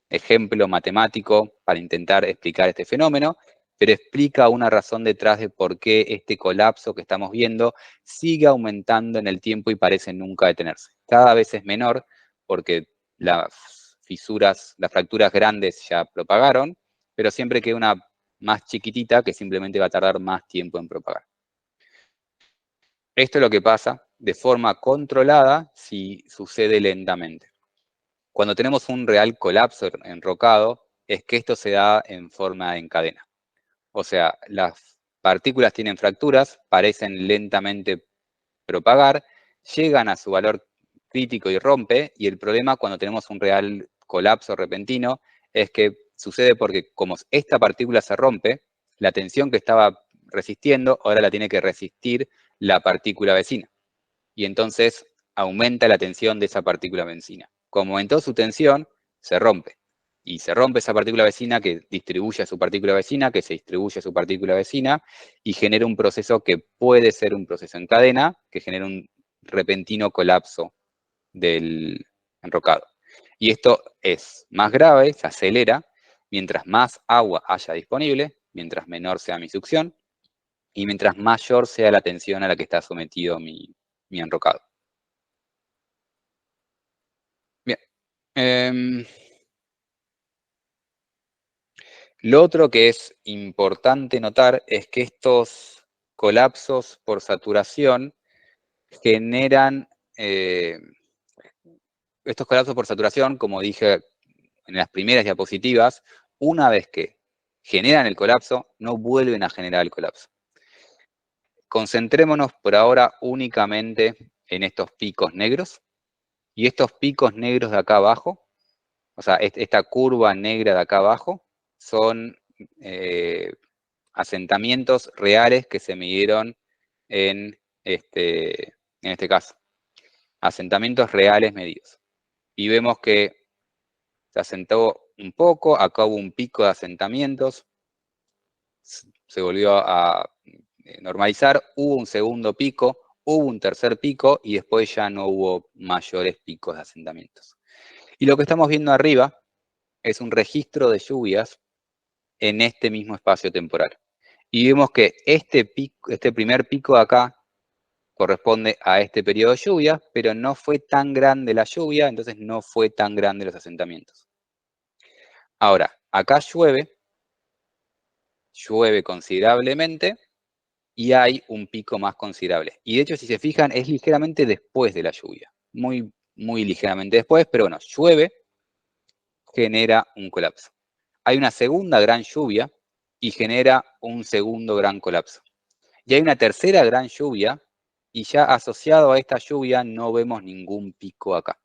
ejemplo matemático para intentar explicar este fenómeno, pero explica una razón detrás de por qué este colapso que estamos viendo sigue aumentando en el tiempo y parece nunca detenerse. Cada vez es menor porque las fracturas grandes ya propagaron, pero siempre queda una más chiquitita que simplemente va a tardar más tiempo en propagar. Esto es lo que pasa de forma controlada si sucede lentamente. Cuando tenemos un real colapso enrocado, es que esto se da en forma en cadena. O sea, las partículas tienen fracturas, parecen lentamente propagar, llegan a su valor crítico y rompe, y el problema cuando tenemos un real colapso repentino es que sucede porque como esta partícula se rompe, la tensión que estaba resistiendo ahora la tiene que resistir la partícula vecina. Y entonces aumenta la tensión de esa partícula vecina. Como aumentó su tensión, se rompe. Y se rompe esa partícula vecina que distribuye a su partícula vecina, que se distribuye a su partícula vecina, y genera un proceso que puede ser un proceso en cadena, que genera un repentino colapso del enrocado. Y esto es más grave, se acelera, mientras más agua haya disponible, mientras menor sea mi succión, y mientras mayor sea la tensión a la que está sometido mi enrocado. Bien. Lo otro que es importante notar es que estos colapsos por saturación generan, estos colapsos por saturación, como dije en las primeras diapositivas, una vez que generan el colapso, no vuelven a generar el colapso. Concentrémonos por ahora únicamente en estos picos negros, y estos picos negros de acá abajo, o sea, esta curva negra de acá abajo, son asentamientos reales que se midieron en este caso. Asentamientos reales medidos. Y vemos que se asentó un poco, acá hubo un pico de asentamientos, se volvió a normalizar, hubo un segundo pico, hubo un tercer pico y después ya no hubo mayores picos de asentamientos. Y lo que estamos viendo arriba es un registro de lluvias en este mismo espacio temporal. Y vemos que este primer pico de acá corresponde a este periodo de lluvia, pero no fue tan grande la lluvia, entonces no fue tan grande los asentamientos. Ahora, acá llueve considerablemente y hay un pico más considerable. Y de hecho, si se fijan, es ligeramente después de la lluvia. Muy, muy ligeramente después, pero bueno, llueve, genera un colapso. hay una segunda gran lluvia y genera un segundo gran colapso. Y hay una tercera gran lluvia y ya asociado a esta lluvia no vemos ningún pico acá.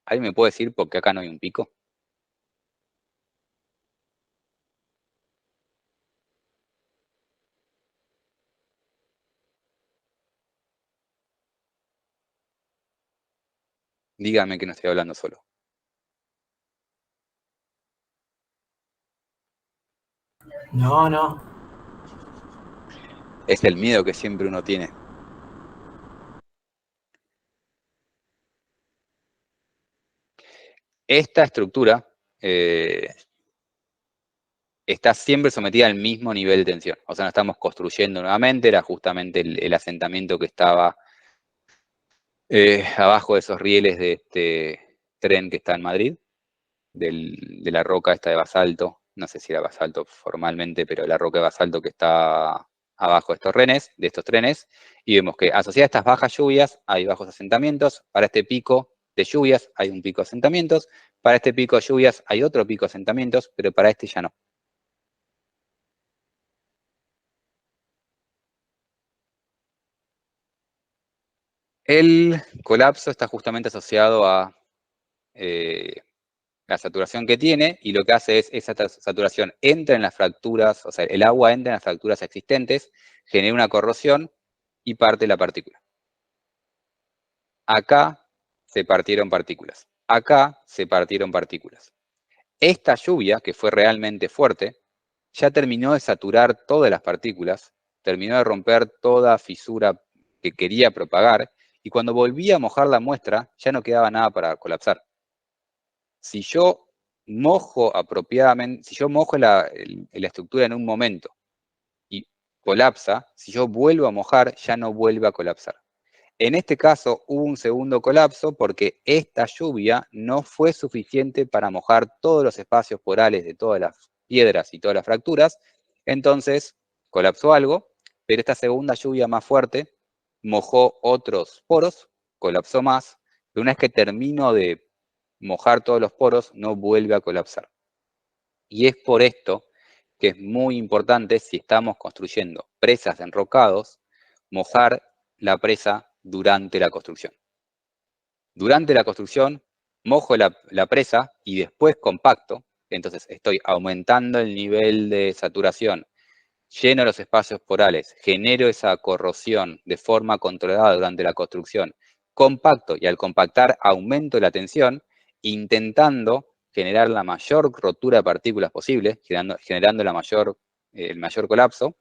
¿Alguien me puede decir por qué acá no hay un pico? Dígame que no estoy hablando solo. No, no. Es el miedo que siempre uno tiene. Esta estructura está siempre sometida al mismo nivel de tensión. O sea, no estamos construyendo nuevamente, era justamente el asentamiento que estaba abajo de esos rieles de este tren que está en Madrid, de la roca esta de basalto, no sé si era basalto formalmente, pero la roca de basalto que está abajo de estos trenes, y vemos que asociada a estas bajas lluvias hay bajos asentamientos, para este pico de lluvias hay un pico de asentamientos, para este pico de lluvias hay otro pico de asentamientos, pero para este ya no. El colapso está justamente asociado a la saturación que tiene, y lo que hace es esa saturación entra en las fracturas, o sea, el agua entra en las fracturas existentes, genera una corrosión y parte la partícula. Acá se partieron partículas. Acá se partieron partículas. Esta lluvia, que fue realmente fuerte, ya terminó de saturar todas las partículas, terminó de romper toda fisura que quería propagar, y cuando volví a mojar la muestra, ya no quedaba nada para colapsar. Si yo mojo apropiadamente, si yo mojo la estructura en un momento y colapsa, si yo vuelvo a mojar, ya no vuelve a colapsar. En este caso hubo un segundo colapso porque esta lluvia no fue suficiente para mojar todos los espacios porales de todas las piedras y todas las fracturas, entonces colapsó algo, pero esta segunda lluvia más fuerte mojó otros poros, colapsó más, pero una vez que termino de mojar todos los poros, no vuelve a colapsar. Y es por esto que es muy importante, si estamos construyendo presas de enrocados, mojar la presa durante la construcción. Durante la construcción, mojo la presa y después compacto, entonces estoy aumentando el nivel de saturación, lleno los espacios porales, genero esa corrosión de forma controlada durante la construcción, compacto, y al compactar aumento la tensión, intentando generar la mayor rotura de partículas posible, generando el mayor colapso,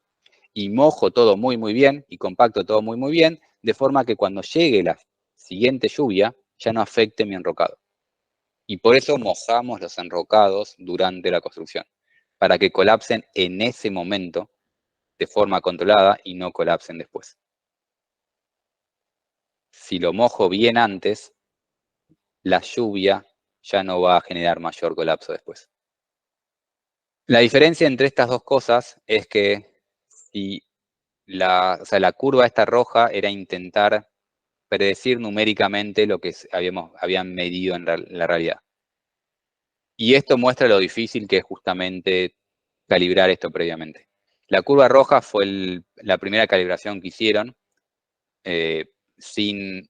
y mojo todo muy muy bien, y compacto todo muy muy bien, de forma que cuando llegue la siguiente lluvia, ya no afecte mi enrocado. Y por eso mojamos los enrocados durante la construcción, para que colapsen en ese momento, de forma controlada, y no colapsen después. Si lo mojo bien antes, la lluvia ya no va a generar mayor colapso después. La diferencia entre estas dos cosas es que si la curva esta roja era intentar predecir numéricamente lo que habían medido en la realidad. Y esto muestra lo difícil que es justamente calibrar esto previamente. La curva roja fue la primera calibración que hicieron sin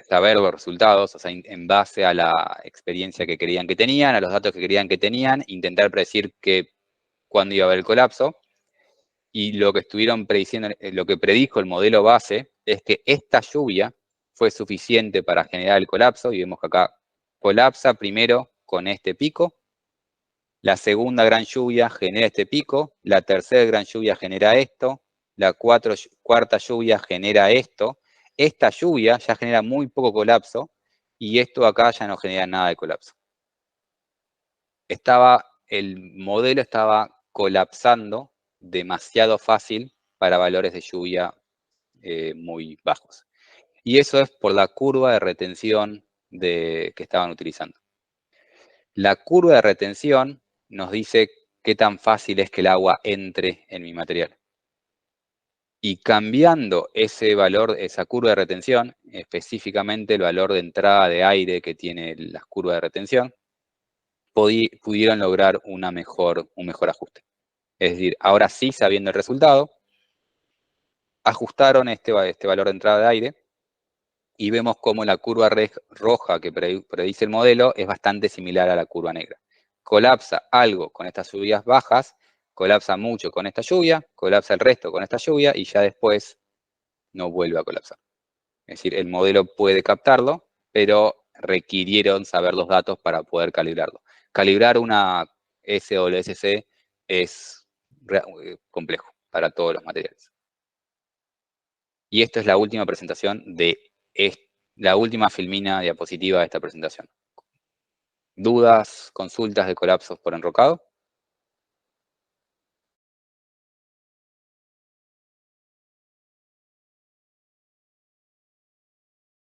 saber los resultados, o sea, en base a la experiencia que creían que tenían, a los datos que creían que tenían, intentar predecir cuándo iba a haber el colapso. Y lo que estuvieron prediciendo, lo que predijo el modelo base, es que esta lluvia fue suficiente para generar el colapso, y vemos que acá colapsa primero con este pico, la segunda gran lluvia genera este pico, la tercera gran lluvia genera esto, la cuarta lluvia genera esto, esta lluvia ya genera muy poco colapso, y esto acá ya no genera nada de colapso. El modelo estaba colapsando demasiado fácil para valores de lluvia muy bajos. Y eso es por la curva de retención que estaban utilizando. La curva de retención nos dice qué tan fácil es que el agua entre en mi material. Y cambiando ese valor, esa curva de retención, específicamente el valor de entrada de aire que tiene la curva de retención, pudieron lograr un mejor ajuste. Es decir, ahora sí, sabiendo el resultado, ajustaron este valor de entrada de aire y vemos cómo la curva roja que predice el modelo es bastante similar a la curva negra. Colapsa algo con estas lluvias bajas, colapsa mucho con esta lluvia, colapsa el resto con esta lluvia y ya después no vuelve a colapsar. Es decir, el modelo puede captarlo, pero requirieron saber los datos para poder calibrarlo. Calibrar una SWSC es complejo para todos los materiales. Y esta es la última presentación la última filmina diapositiva de esta presentación. ¿Dudas, consultas de colapsos por enrocado?